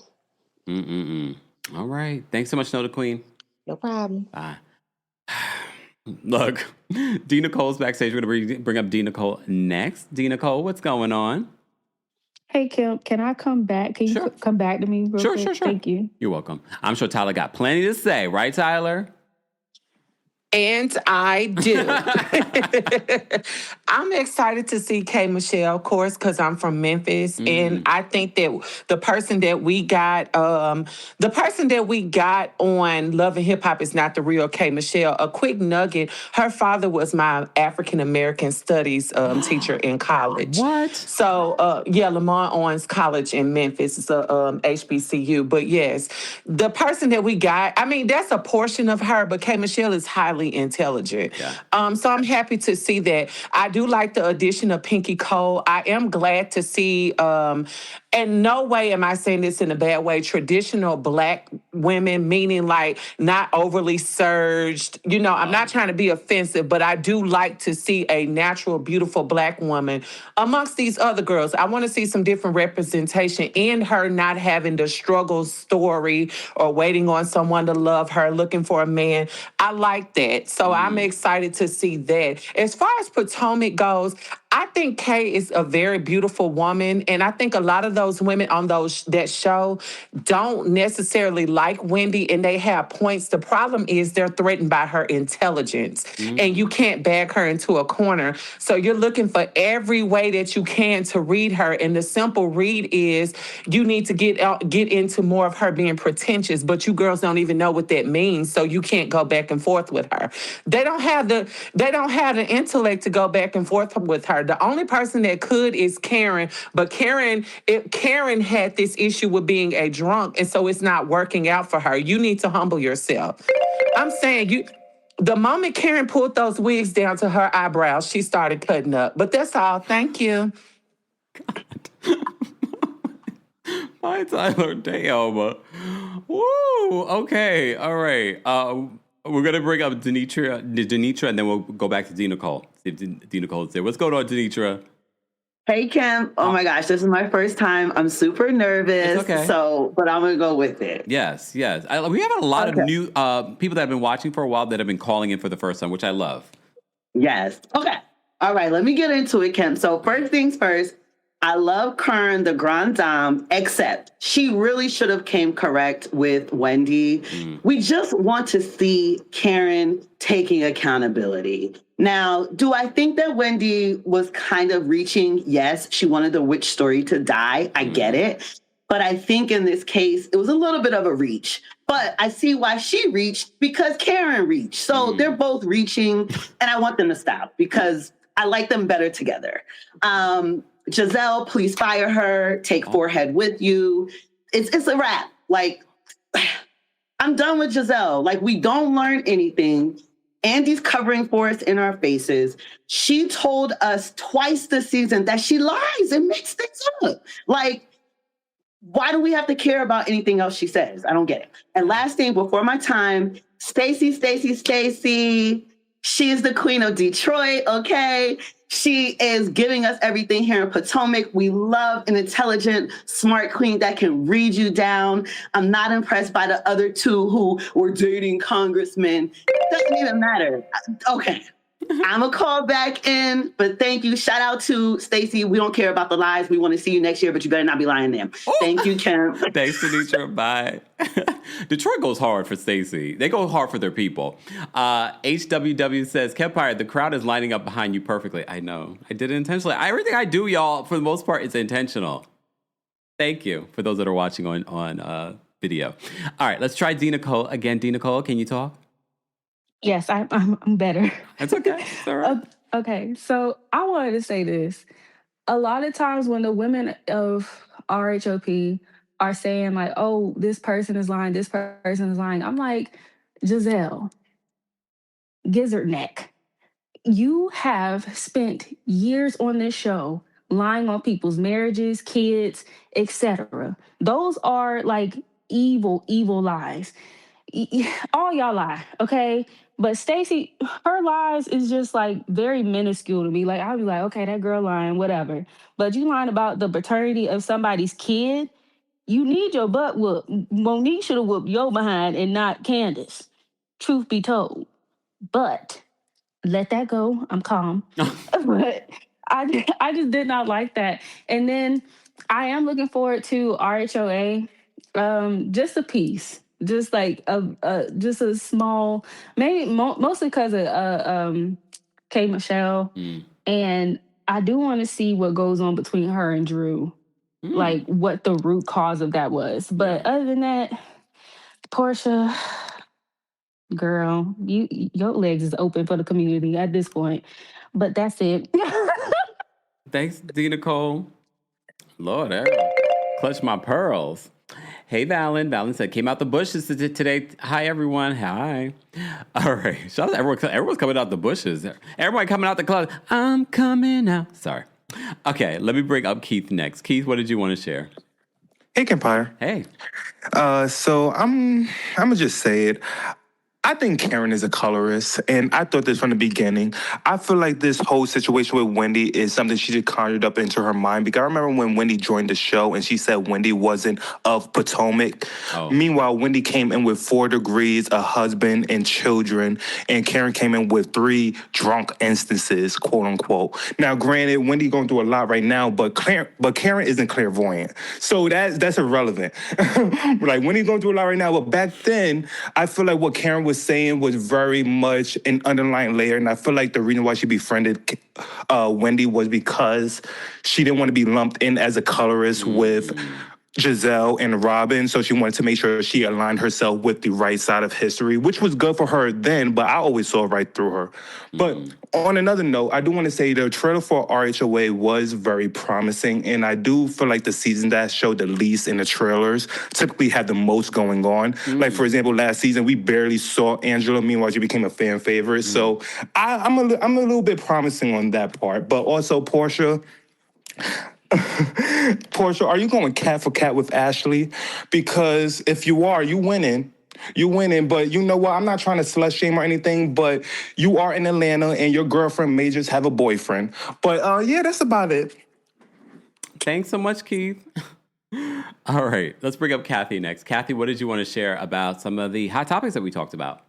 All right. Thanks so much, Nota Queen. No problem. Bye. Look, D. Nicole's backstage. We're going to bring up D. Nicole next. D. Nicole, what's going on? Hey, Kim, can I come back? Can you come back to me real quick? Sure. Thank you. You're welcome. I'm sure Tyler got plenty to say. Right, Tyler? And I do. I'm excited to see K. Michelle, of course, because I'm from Memphis, and I think that the person that we got on Love and Hip Hop is not the real K. Michelle. A quick nugget: her father was my African American studies teacher in college. What? So Lamar Owens College in Memphis is a HBCU. But yes, the person that we got, I mean, that's a portion of her, but K. Michelle is highly intelligent. Yeah. So I'm happy to see that. I do like the addition of Pinky Cole. I am glad to see, and no way am I saying this in a bad way, traditional Black women, meaning like not overly surged. You know, I'm not trying to be offensive, but I do like to see a natural, beautiful Black woman amongst these other girls. I want to see some different representation in her not having the struggle story or waiting on someone to love her, looking for a man. I like that. So I'm excited to see that. As far as Potomac goes, I think Kay is a very beautiful woman, and I think a lot of those women on that show don't necessarily like Wendy, and they have points. The problem is they're threatened by her intelligence, and you can't back her into a corner. So you're looking for every way that you can to read her, and the simple read is you need to get into more of her being pretentious, but you girls don't even know what that means, so you can't go back and forth with her. They don't have the intellect to go back and forth with her. The only person that could is Karen, but Karen had this issue with being a drunk, and so it's not working out for her. You need to humble yourself. I'm saying the moment Karen pulled those wigs down to her eyebrows, she started cutting up. But that's all. Thank you. Hi, Tyler. Damn. Woo. Okay. All right. We're going to bring up Denitra, and then we'll go back to Dina Cole. See if Dina Cole is there. What's going on, Denitra? Hey, Kim. Oh, my gosh. This is my first time. I'm super nervous. It's okay. But I'm going to go with it. Yes. We have a lot of new people that have been watching for a while that have been calling in for the first time, which I love. Yes. Okay. All right. Let me get into it, Kim. So first things first, I love Kern, the Grand Dame, except she really should have came correct with Wendy. We just want to see Karen taking accountability. Now, do I think that Wendy was kind of reaching? Yes, she wanted the witch story to die. I get it. But I think in this case, it was a little bit of a reach. But I see why she reached, because Karen reached. So they're both reaching, and I want them to stop because I like them better together. Giselle, please fire her. Take Forehead with you. It's a wrap. Like, I'm done with Giselle. Like, we don't learn anything. Andy's covering for us in our faces. She told us twice this season that she lies and makes things up. Like, why do we have to care about anything else she says? I don't get it. And last thing, before my time, Stacey. She is the queen of Detroit, okay? She is giving us everything here in Potomac. We love an intelligent, smart queen that can read you down. I'm not impressed by the other two who were dating congressmen. It doesn't even matter. Okay. I'm going to call back in, but thank you. Shout out to Stacey. We don't care about the lies. We want to see you next year, but you better not be lying them. Thank you, Kim. Thanks, Denitra. Bye. Detroit goes hard for Stacey. They go hard for their people. HWW says, Kempire, the crowd is lining up behind you perfectly. I know. I did it intentionally. Everything I do, y'all, for the most part, is intentional. Thank you for those that are watching on video. All right, let's try Dina Cole. Again, Dina Cole, can you talk? Yes, I'm better. That's okay. It's all right. Okay, so I wanted to say this. A lot of times when the women of RHOP are saying like, oh, this person is lying, this person is lying, I'm like, Giselle, Gizzard Neck, you have spent years on this show lying on people's marriages, kids, etc. Those are like evil lies. All y'all lie, okay? But Stacey, her lies is just like very minuscule to me. Like, I'll be like, okay, that girl lying, whatever. But you lying about the paternity of somebody's kid, you need your butt whooped. Monique should have whooped your behind and not Candace, truth be told. But let that go. I'm calm. But I just did not like that. And then I am looking forward to RHOA, just a piece. Just like just a small, maybe mostly because of K. Michelle. And I do want to see what goes on between her and Drew. Like what the root cause of that was. But other than that, Portia, girl, your legs is open for the community at this point. But that's it. Thanks, D. Nicole. Lord, I clutch my pearls. Hey, Valen. Valen said, came out the bushes today. Hi, everyone. Hi. All right. Shout out to everyone. Everyone's coming out the bushes. Everybody coming out the club. I'm coming out. Sorry. Okay, let me bring up Keith next. Keith, what did you want to share? Hey, Kempire. Hey. So I'm gonna just say it. I think Karen is a colorist, and I thought this from the beginning. I feel like this whole situation with Wendy is something she just conjured up into her mind, because I remember when Wendy joined the show and she said Wendy wasn't of Potomac. Meanwhile, Wendy came in with 4 degrees, a husband, and children, and Karen came in with 3 drunk instances, quote unquote. Now, granted, Wendy going through a lot right now, but Karen isn't clairvoyant, so that's irrelevant. Like, Wendy going through a lot right now, but back then, I feel like what Karen was saying was very much an underlying layer, and I feel like the reason why she befriended Wendy was because she didn't want to be lumped in as a colorist with Giselle and Robin, so she wanted to make sure she aligned herself with the right side of history, which was good for her then, but I always saw right through her. But on another note, I do want to say the trailer for RHOA was very promising, and I do feel like the season that showed the least in the trailers typically had the most going on. Like, for example, last season, we barely saw Angela. Meanwhile, she became a fan favorite. So I'm a little bit promising on that part. But also, Portia, are you going cat for cat with Ashley? Because if you are, you winning. But you know what? I'm not trying to slut shame or anything, but you are in Atlanta and your girlfriend may just have a boyfriend. But yeah, that's about it. Thanks so much, Keith. All right, let's bring up Kathy next. Kathy, what did you want to share about some of the hot topics that we talked about?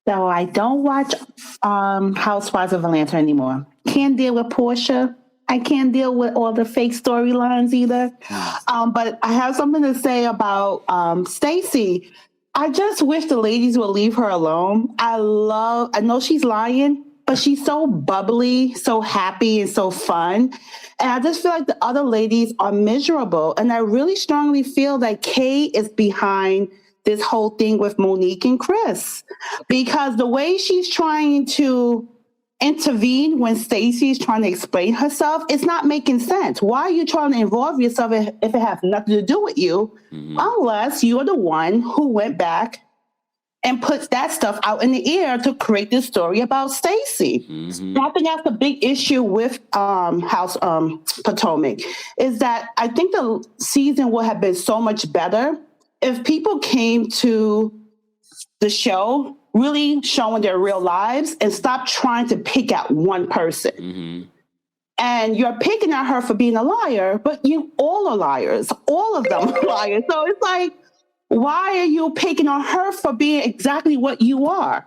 So I don't watch Housewives of Atlanta anymore. Can't deal with Portia. I can't deal with all the fake storylines either. But I have something to say about Stacey. I just wish the ladies would leave her alone. I know she's lying, but she's so bubbly, so happy, and so fun. And I just feel like the other ladies are miserable. And I really strongly feel that Kay is behind this whole thing with Monique and Chris, because the way she's trying to intervene when Stacey is trying to explain herself, it's not making sense. Why are you trying to involve yourself if it has nothing to do with you, unless you're the one who went back and puts that stuff out in the air to create this story about Stacey? I think that's the big issue with House Potomac, is that I think the season would have been so much better if people came to the show really showing their real lives and stop trying to pick out one person. And you're picking at her for being a liar, but you all are liars. All of them are liars. So it's like, why are you picking on her for being exactly what you are?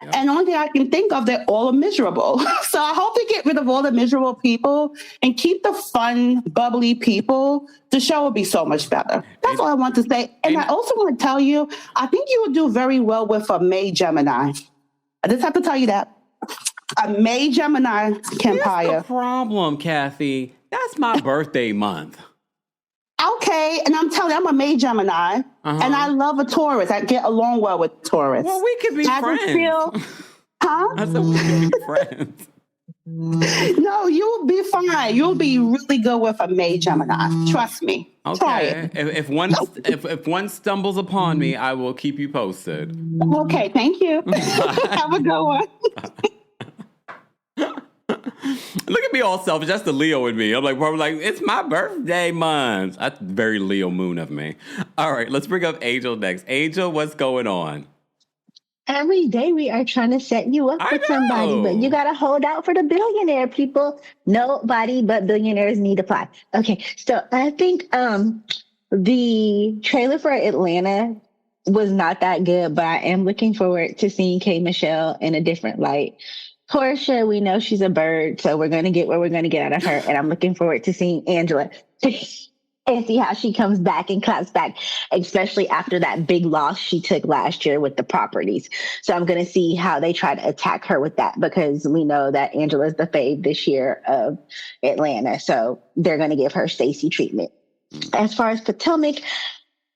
And the only thing I can think of, they're all miserable. So I hope they get rid of all the miserable people and keep the fun, bubbly people. The show will be so much better. That's all I want to say. And I also want to tell you, I think you would do very well with a May Gemini. I just have to tell you that. A May Gemini Kempire. Here's the problem, Kathy. That's my birthday month. Okay, and I'm telling you, I'm a May Gemini, and I love a Taurus. I get along well with Taurus. Well, we could be friends. I said we could be friends. No, you'll be fine. You'll be really good with a May Gemini. Trust me. Okay. Try it. If one stumbles upon me, I will keep you posted. Okay, thank you. Have a good one. Look at me all selfish. That's the Leo in me. I'm like, it's my birthday month. That's very Leo moon of me. All right, let's bring up Angel next. Angel, what's going on? Every day we are trying to set you up with somebody, but you got to hold out for the billionaire people. Nobody but billionaires need to apply. Okay, so I think the trailer for Atlanta was not that good, but I am looking forward to seeing K. Michelle in a different light. Portia, we know she's a bird, so we're going to get what we're going to get out of her, and I'm looking forward to seeing Angela. and see how she comes back and claps back, especially after that big loss she took last year with the properties. So I'm going to see how they try to attack her with that, because we know that Angela's the fave this year of Atlanta. So they're going to give her Stacey treatment. As far as Potomac,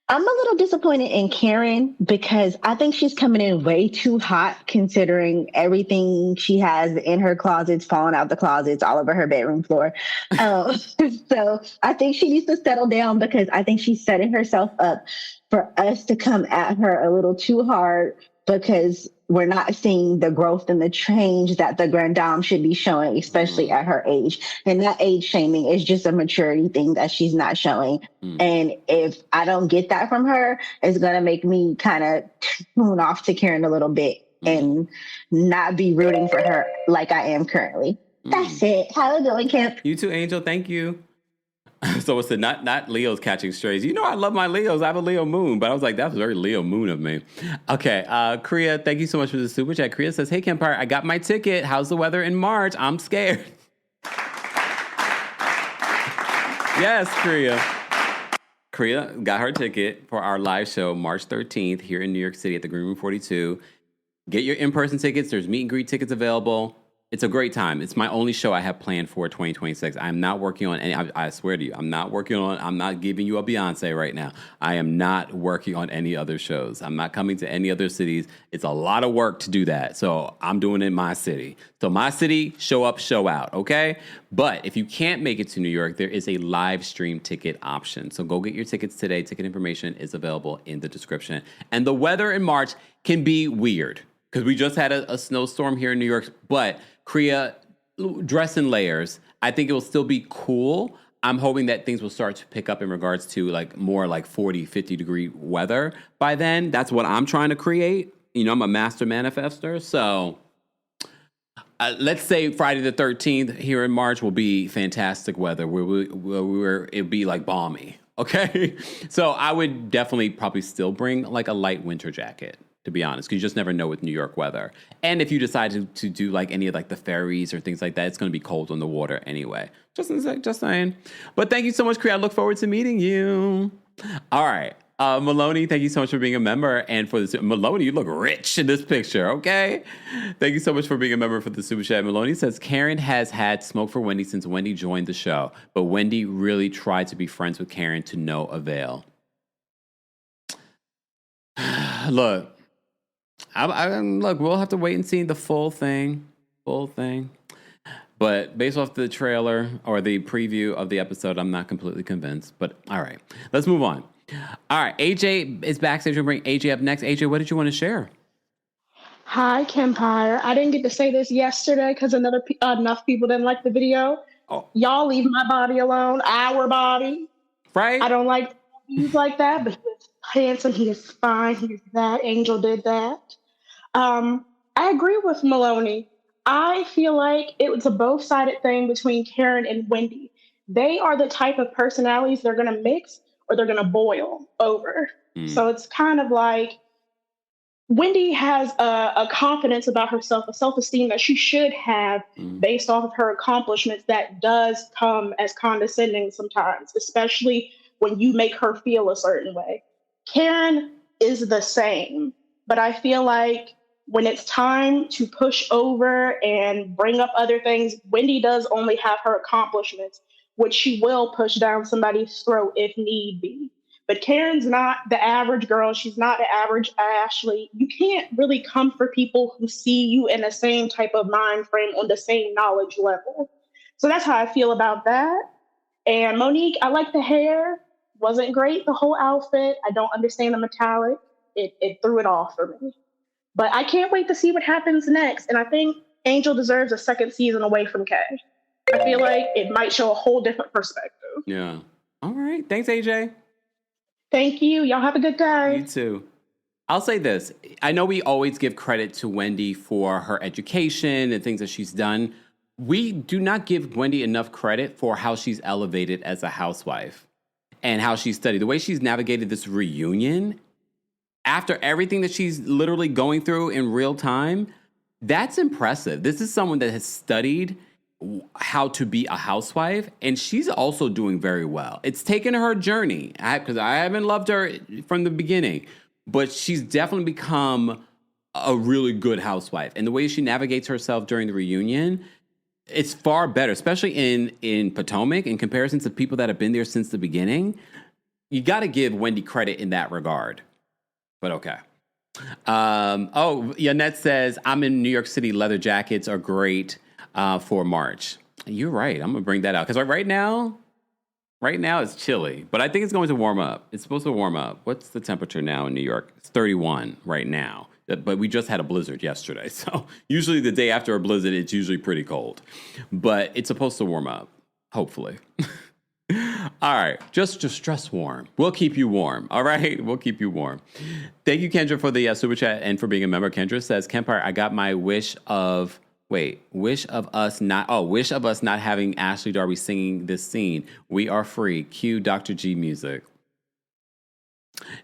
I'm a little disappointed in Karen because I think she's coming in way too hot considering everything she has in her closets, falling out the closets, all over her bedroom floor. So I think she needs to settle down because I think she's setting herself up for us to come at her a little too hard because we're not seeing the growth and the change that the Grand Dame should be showing, especially at her age. And that age shaming is just a maturity thing that she's not showing. And if I don't get that from her, it's going to make me kind of tune off to Karen a little bit and not be rooting for her like I am currently. That's it. How you doing, Kemp? You too, Angel. Thank you. So it's not Leo's catching strays. You know I love my Leos. I have a Leo moon, but I was like, that was very Leo moon of me. Okay, Kriya, thank you so much for the super chat. Kriya says, hey, Kempire, I got my ticket. How's the weather in March? I'm scared. Yes, Kriya. Kriya got her ticket for our live show March 13th here in New York City at the Green Room 42. Get your in-person tickets. There's meet and greet tickets available. It's a great time. It's my only show I have planned for 2026. I'm not working on any, I swear to you, I'm not giving you a Beyonce right now. I am not working on any other shows. I'm not coming to any other cities. It's a lot of work to do that. So I'm doing it in my city. So my city, show up, show out, okay? But if you can't make it to New York, there is a live stream ticket option. So go get your tickets today. Ticket information is available in the description. And the weather in March can be weird because we just had a snowstorm here in New York, but Kriya, dress in layers. I think it will still be cool. I'm hoping that things will start to pick up in regards to like more like 40, 50 degree weather by then. That's what I'm trying to create. You know, I'm a master manifester. So let's say Friday the 13th here in March will be fantastic weather where it'll be like balmy. Okay. So I would definitely probably still bring like a light winter jacket, to be honest, because you just never know with New York weather. And if you decide to do like any of like the ferries or things like that, it's going to be cold on the water anyway. Just saying. But thank you so much, Kriya. I look forward to meeting you. All right. Maloney, thank you so much for being a member. And for this, Maloney, you look rich in this picture, okay? Thank you so much for being a member for the Super Chat. Maloney says, Karen has had smoke for Wendy since Wendy joined the show, but Wendy really tried to be friends with Karen to no avail. Look, look, we'll have to wait and see the full thing. But based off the trailer or the preview of the episode, I'm not completely convinced. But all right, let's move on. All right, AJ is backstage. We'll bring AJ up next. AJ, what did you want to share? Hi, Kempire. I didn't get to say this yesterday because enough people didn't like the video. Oh. Y'all leave my body alone, our body. Right? I don't like things like that, but he is handsome. He is fine. He is that. Angel did that. I agree with Maloney. I feel like it was a both-sided thing between Karen and Wendy. They are the type of personalities they're going to mix or they're going to boil over. So it's kind of like Wendy has a confidence about herself, a self-esteem that she should have based off of her accomplishments that does come as condescending sometimes, especially when you make her feel a certain way. Karen is the same, but I feel like when it's time to push over and bring up other things, Wendy does only have her accomplishments, which she will push down somebody's throat if need be. But Karen's not the average girl. She's not the average Ashley. You can't really come for people who see you in the same type of mind frame on the same knowledge level. So that's how I feel about that. And Monique, I like the hair. Wasn't great, the whole outfit. I don't understand the metallic. It threw it off for me. But I can't wait to see what happens next. And I think Angel deserves a second season away from Kay. I feel like it might show a whole different perspective. Yeah. All right. Thanks, AJ. Thank you. Y'all have a good day. You too. I'll say this. I know we always give credit to Wendy for her education and things that she's done. We do not give Wendy enough credit for how she's elevated as a housewife and how she's studied. The way she's navigated this reunion after everything that she's literally going through in real time, that's impressive. This is someone that has studied how to be a housewife, and she's also doing very well. It's taken her journey, because I haven't loved her from the beginning, but she's definitely become a really good housewife. And the way she navigates herself during the reunion, it's far better, especially in Potomac, in comparison to people that have been there since the beginning. You got to give Wendy credit in that regard. But okay. Yanette says, I'm in New York City. Leather jackets are great for March. You're right. I'm going to bring that out. Because right now it's chilly. But I think it's going to warm up. It's supposed to warm up. What's the temperature now in New York? It's 31 right now. But we just had a blizzard yesterday. So usually the day after a blizzard, it's usually pretty cold. But it's supposed to warm up, hopefully. All right, just dress warm. We'll keep you warm, all right? We'll keep you warm. Thank you, Kendra, for the super chat and for being a member. Kendra says, Kempire, I got my wish of us not having Ashley Darby singing this scene. We are free. Cue Dr. G music.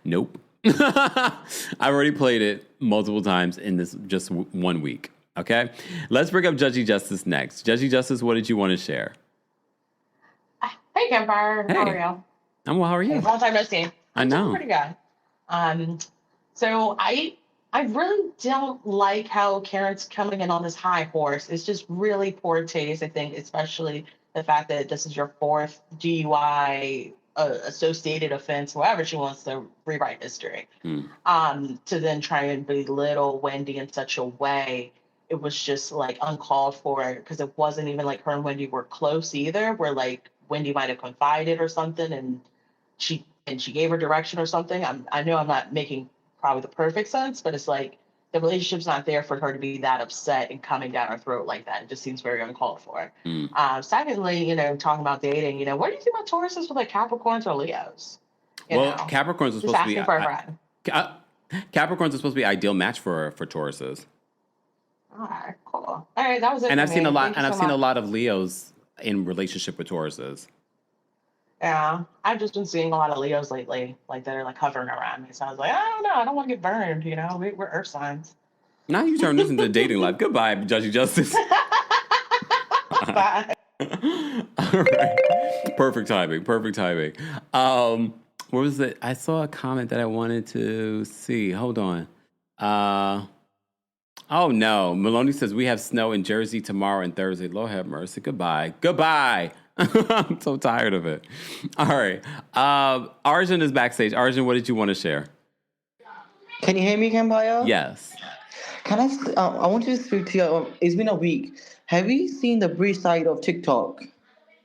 Nope. I've already played it multiple times in this just 1 week, okay? Let's bring up Judgy Justice next. Judgy Justice, what did you want to share? Hey, Kempire. Hey. How are you? I'm well. How are you? Long time no see. I know. I'm pretty good. So I really don't like how Karen's coming in on this high horse. It's just really poor taste, I think, especially the fact that this is your fourth DUI associated offense, however she wants to rewrite history. To then try and belittle Wendy in such a way, it was just like uncalled for, because it wasn't even like her and Wendy were close either, where like Wendy might have confided or something and she gave her direction or something. I know I'm not making probably the perfect sense, but it's like the relationship's not there for her to be that upset and coming down her throat like that. It just seems very uncalled for. Secondly, talking about dating, what do you think about Tauruses with like Capricorns or Leos? Capricorns are supposed to be Capricorns are supposed to be ideal match for Tauruses. All right, cool. All right, that was it. And I've seen a lot. Thank you so seen a much. lot of Leos in relationship with Tauruses. Yeah, I've just been seeing a lot of Leos lately, like that are like hovering around me. So I was like, I don't know, I don't want to get burned. We're Earth signs. Now you turn this into dating life. Goodbye, Judgy Justice. Bye. All right. Perfect timing. What was it? I saw a comment that I wanted to see. Hold on. Oh no. Maloney says we have snow in Jersey tomorrow and Thursday. Lord have mercy. Goodbye. I'm so tired of it. All right. Arjun is backstage. Arjun, what did you want to share? Can you hear me, Kempire? Yes. Can I want you to speak to you. It's been a week. Have you seen the British side of TikTok?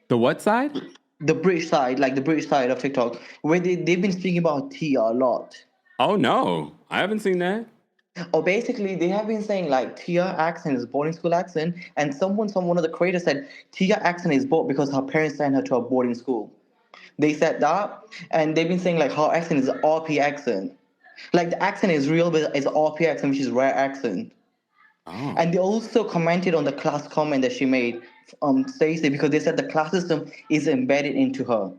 The what side? The British side, like the British side of TikTok, where they've been speaking about Tia a lot. Oh, no. I haven't seen that. Oh, basically, they have been saying like Tia accent is a boarding school accent, and one of the creators said Tia accent is bought because her parents sent her to a boarding school. They said that, and they've been saying like her accent is an RP accent. Like the accent is real, but it's an RP accent, which is rare accent. Oh. And they also commented on the class comment that she made, Stacey, because they said the class system is embedded into her.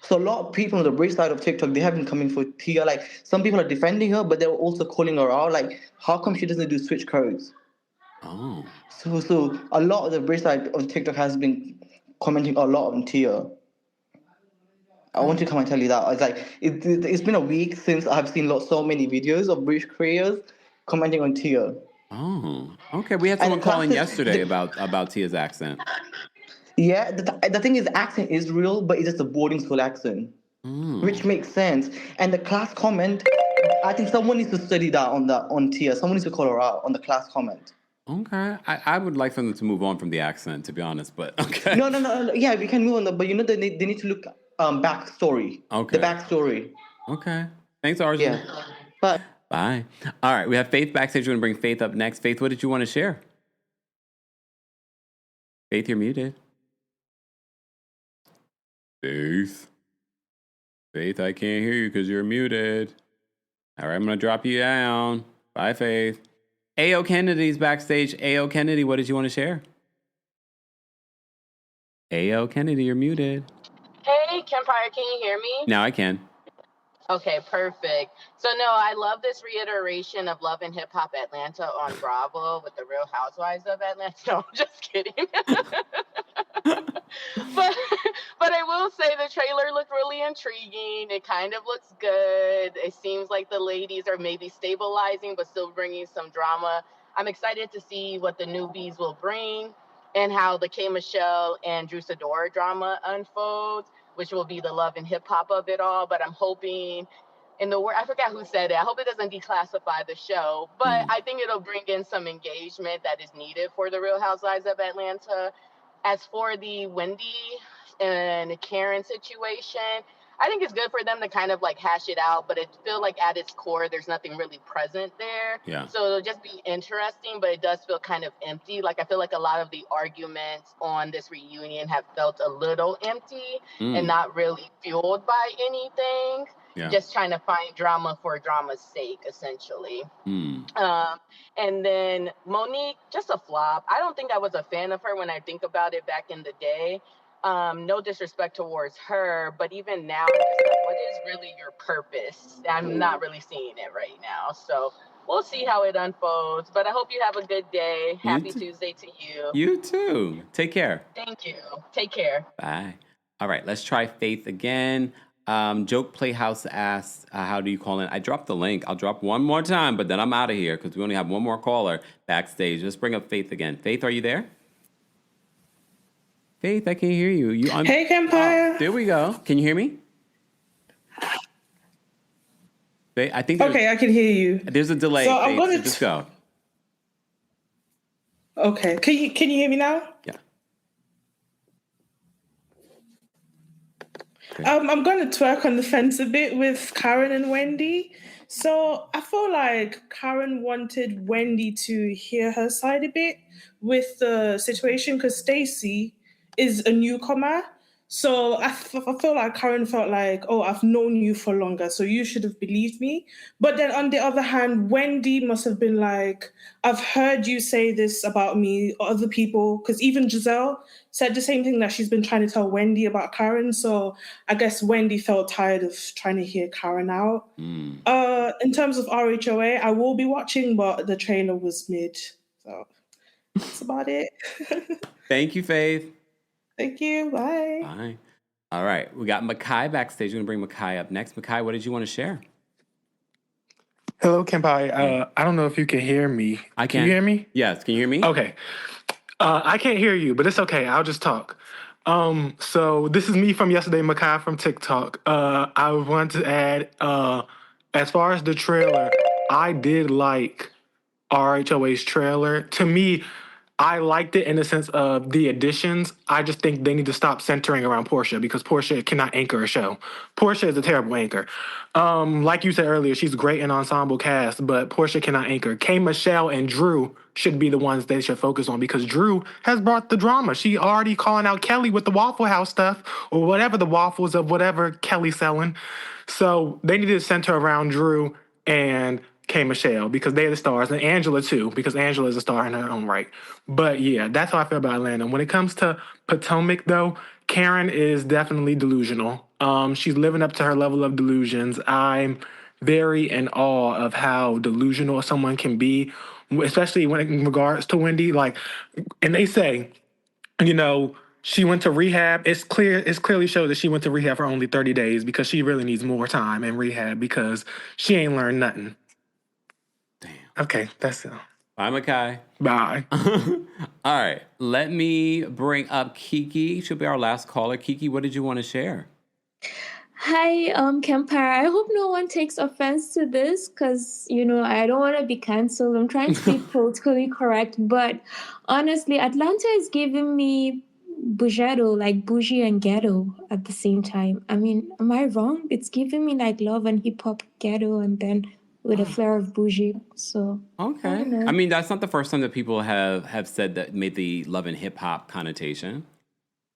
So a lot of people on the British side of TikTok, they have been coming for Tia. Like some people are defending her, but they're also calling her out. Like, how come she doesn't do switch codes? Oh. So a lot of the British side of TikTok has been commenting a lot on Tia. I want to come and tell you that. It's like it's been a week since I've seen so many videos of British creators commenting on Tia. Oh, okay. We had someone calling yesterday about Tia's accent. Yeah, the thing is, the accent is real, but it's just a boarding school accent, which makes sense. And the class comment, I think someone needs to study that on Tia. Someone needs to call her out on the class comment. Okay, I would like for them to move on from the accent, to be honest, but okay. No. Yeah, we can move on, but they need to look backstory. Okay. The backstory. Okay. Thanks, Arjun. Yeah. Bye. Bye. All right, we have Faith backstage. We're going to bring Faith up next. Faith, what did you want to share? Faith, you're muted. Faith, I can't hear you because you're muted. All right, I'm going to drop you down. Bye, Faith. A.O. Kennedy's backstage. A.O. Kennedy, what did you want to share? A.O. Kennedy, you're muted. Hey, Kempire, can you hear me? Now I can. Okay, perfect. So no, I love this reiteration of Love and Hip Hop Atlanta on Bravo with the Real Housewives of Atlanta. No, I'm just kidding. but but I will say the trailer looked really intriguing. It kind of looks good. It seems like the ladies are maybe stabilizing, but still bringing some drama. I'm excited to see what the newbies will bring and how the K Michelle and Drew Sidora drama unfolds, which will be the love and hip hop of it all. But I'm hoping in the word, I forgot who said it. I hope it doesn't declassify the show, but I think it'll bring in some engagement that is needed for the Real Housewives of Atlanta. As for the Wendy and Karen situation, I think it's good for them to kind of like hash it out, but it feels like at its core, there's nothing really present there. Yeah. So it'll just be interesting, but it does feel kind of empty. Like I feel like a lot of the arguments on this reunion have felt a little empty and not really fueled by anything. Yeah. Just trying to find drama for drama's sake, essentially. And then Monique, just a flop. I don't think I was a fan of her when I think about it back in the day. No disrespect towards her, but even now, I'm just like, what is really your purpose? I'm not really seeing it right now. So we'll see how it unfolds. But I hope you have a good day. Happy Tuesday to you. You too. Take care. Thank you. Take care. Bye. All right, let's try Faith again. Joke Playhouse asks, how do you call in? I dropped the link. I'll drop one more time, but then I'm out of here because we only have one more caller backstage. Let's bring up Faith again. Faith, are you there? Faith, I can't hear you. Hey, Kempire. Oh, there we go. Can you hear me? Faith, I think Okay, I can hear you. There's a delay. So Faith, I'm gonna so just go. Okay, can you hear me now? Yeah. I'm going to twerk on the fence a bit with Karen and Wendy. So I feel like Karen wanted Wendy to hear her side a bit with the situation because Stacey is a newcomer. So I feel like Karen felt like, oh, I've known you for longer, so you should have believed me. But then on the other hand, Wendy must have been like, I've heard you say this about me or other people, because even Giselle said the same thing that she's been trying to tell Wendy about Karen. So I guess Wendy felt tired of trying to hear Karen out. In terms of RHOA, I will be watching, but the trailer was mid. So that's about it. Thank you, Faith. Thank you. Bye. Bye. All right. We got Makai backstage. We're going to bring Makai up next. Makai, what did you want to share? Hello, Kempire. I don't know if you can hear me. I can. Can you hear me? Yes. Can you hear me? Okay. I can't hear you, but it's okay. I'll just talk. So this is me from yesterday, Makai from TikTok. I wanted to add, as far as the trailer, I did like RHOA's trailer. To me, I liked it in the sense of the additions. I just think they need to stop centering around Portia because Portia cannot anchor a show. Portia is a terrible anchor. Like you said earlier, she's great in ensemble cast, but Portia cannot anchor. K. Michelle and Drew should be the ones they should focus on because Drew has brought the drama. She already calling out Kelly with the Waffle House stuff or whatever the waffles of whatever Kelly's selling. So they need to center around Drew and K. Michelle because they're the stars, and Angela too because Angela is a star in her own right. But yeah, that's how I feel about Atlanta. When it comes to Potomac, though, Karen is definitely delusional. She's living up to her level of delusions. I'm very in awe of how delusional someone can be, especially when in regards to Wendy. Like, and they say, you know, she went to rehab. It's clearly shows that she went to rehab for only 30 days because she really needs more time in rehab because she ain't learned nothing. Okay, that's it. Bye, Makai. Bye. All right, let me bring up Kiki. She'll be our last caller. Kiki, what did you want to share? Hi, Kempire. I hope no one takes offense to this because, I don't want to be canceled. I'm trying to be politically correct. But honestly, Atlanta is giving me bougetto, like bougie and ghetto at the same time. I mean, am I wrong? It's giving me like love and hip hop ghetto and then with a flair of bougie. So okay. I mean, that's not the first time that people have said that made the love and hip hop connotation.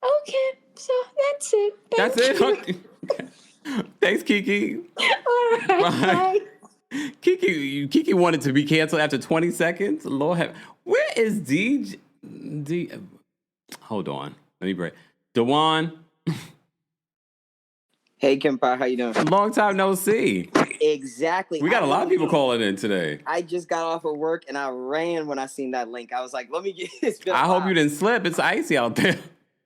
Okay, so that's it. That's it. Okay. Thanks, Kiki. All right. Bye. Kiki wanted to be canceled after 20 seconds. Lord have. Where is DJ? Hold on. Let me break. Dewan. Hey, Kempire, how you doing? Long time no see. Exactly. We got a lot of people calling in today. I just got off of work and I ran when I seen that link. I was like, let me get this. I hope you didn't slip. It's icy out there.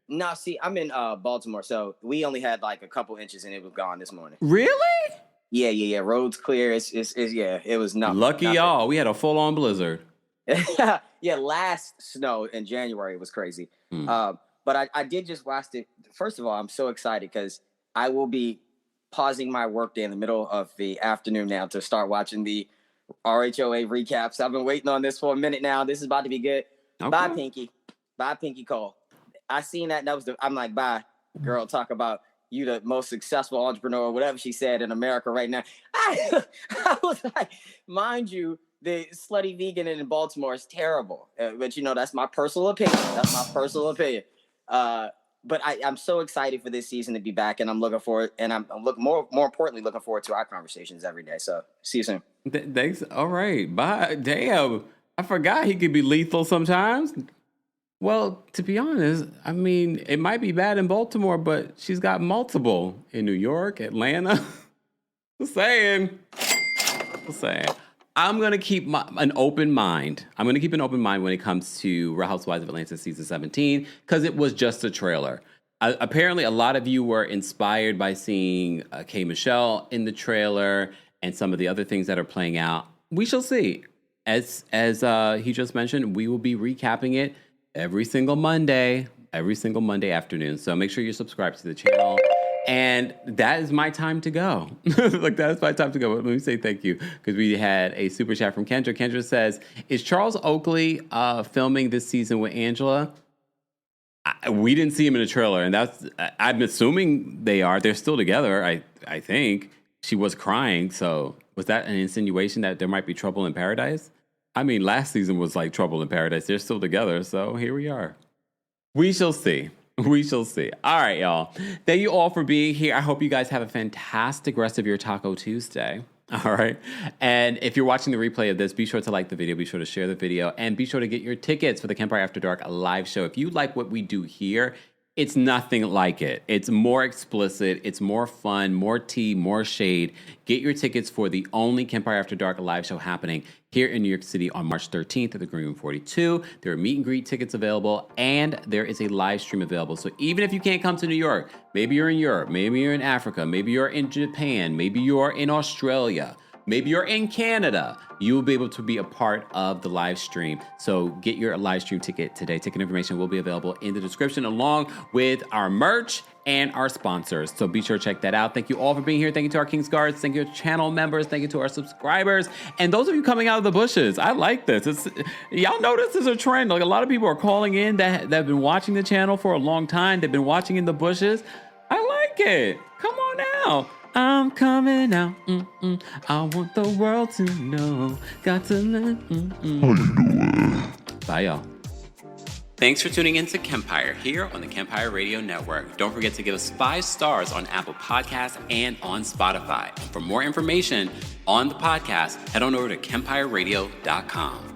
No, see, I'm in Baltimore, so we only had like a couple inches and it was gone this morning. Really? Yeah. Roads clear. It's it was nothing. Lucky y'all. We had a full-on blizzard. Yeah, last snow in January was crazy. But I did just watch it. First of all, I'm so excited because I will be pausing my workday in the middle of the afternoon now to start watching the RHOA recaps. I've been waiting on this for a minute now. This is about to be good. Okay. Bye, Pinky. Bye, Pinky Cole. I seen that. I'm like, bye, girl. Talk about you, the most successful entrepreneur, whatever she said in America right now. I was like, mind you, the slutty vegan in Baltimore is terrible. But that's my personal opinion. But I'm so excited for this season to be back, and I'm looking forward, and I'm more importantly looking forward to our conversations every day. So see you soon. Thanks. All right. Bye. Damn, I forgot he could be lethal sometimes. Well, to be honest, I mean, it might be bad in Baltimore, but she's got multiple in New York, Atlanta. Just saying. I'm going to keep an open mind. I'm going to keep an open mind when it comes to Real Housewives of Atlanta season 17, because it was just a trailer. Apparently, a lot of you were inspired by seeing K. Michelle in the trailer and some of the other things that are playing out. We shall see. As he just mentioned, we will be recapping it every single Monday afternoon. So make sure you're subscribed to the channel. And that is my time to go. That's my time to go. Let me say thank you, because we had a super chat from Kendra. Kendra says, is Charles Oakley filming this season with Angela? We didn't see him in the trailer, and I'm assuming they are. They're still together, I think. She was crying, so was that an insinuation that there might be trouble in paradise? I mean, last season was like trouble in paradise. They're still together, so here we are. We shall see. We shall see. All right, y'all. Thank you all for being here. I hope you guys have a fantastic rest of your Taco Tuesday. All right. And if you're watching the replay of this, be sure to like the video, be sure to share the video, and be sure to get your tickets for the Kempire After Dark live show. If you like what we do here, it's nothing like it. It's more explicit. It's more fun, more tea, more shade. Get your tickets for the only Kempire After Dark live show happening here in New York City on March 13th at the Green Room 42. There are meet and greet tickets available, and there is a live stream available. So even if you can't come to New York, maybe you're in Europe, maybe you're in Africa, maybe you're in Japan, maybe you're in Australia, maybe you're in Canada, you will be able to be a part of the live stream. So get your live stream ticket today. Ticket information will be available in the description, along with our merch and our sponsors. So be sure to check that out. Thank you all for being here. Thank you to our King's Guards. Thank you to channel members. Thank you to our subscribers. And those of you coming out of the bushes, I like this. Y'all notice this is a trend. Like, a lot of people are calling in that have been watching the channel for a long time. They've been watching in the bushes. I like it. Come on now. I'm coming out. I want the world to know. Got to let. Bye, y'all. Thanks for tuning in to Kempire here on the Kempire Radio Network. Don't forget to give us 5 stars on Apple Podcasts and on Spotify. For more information on the podcast, head on over to KempireRadio.com.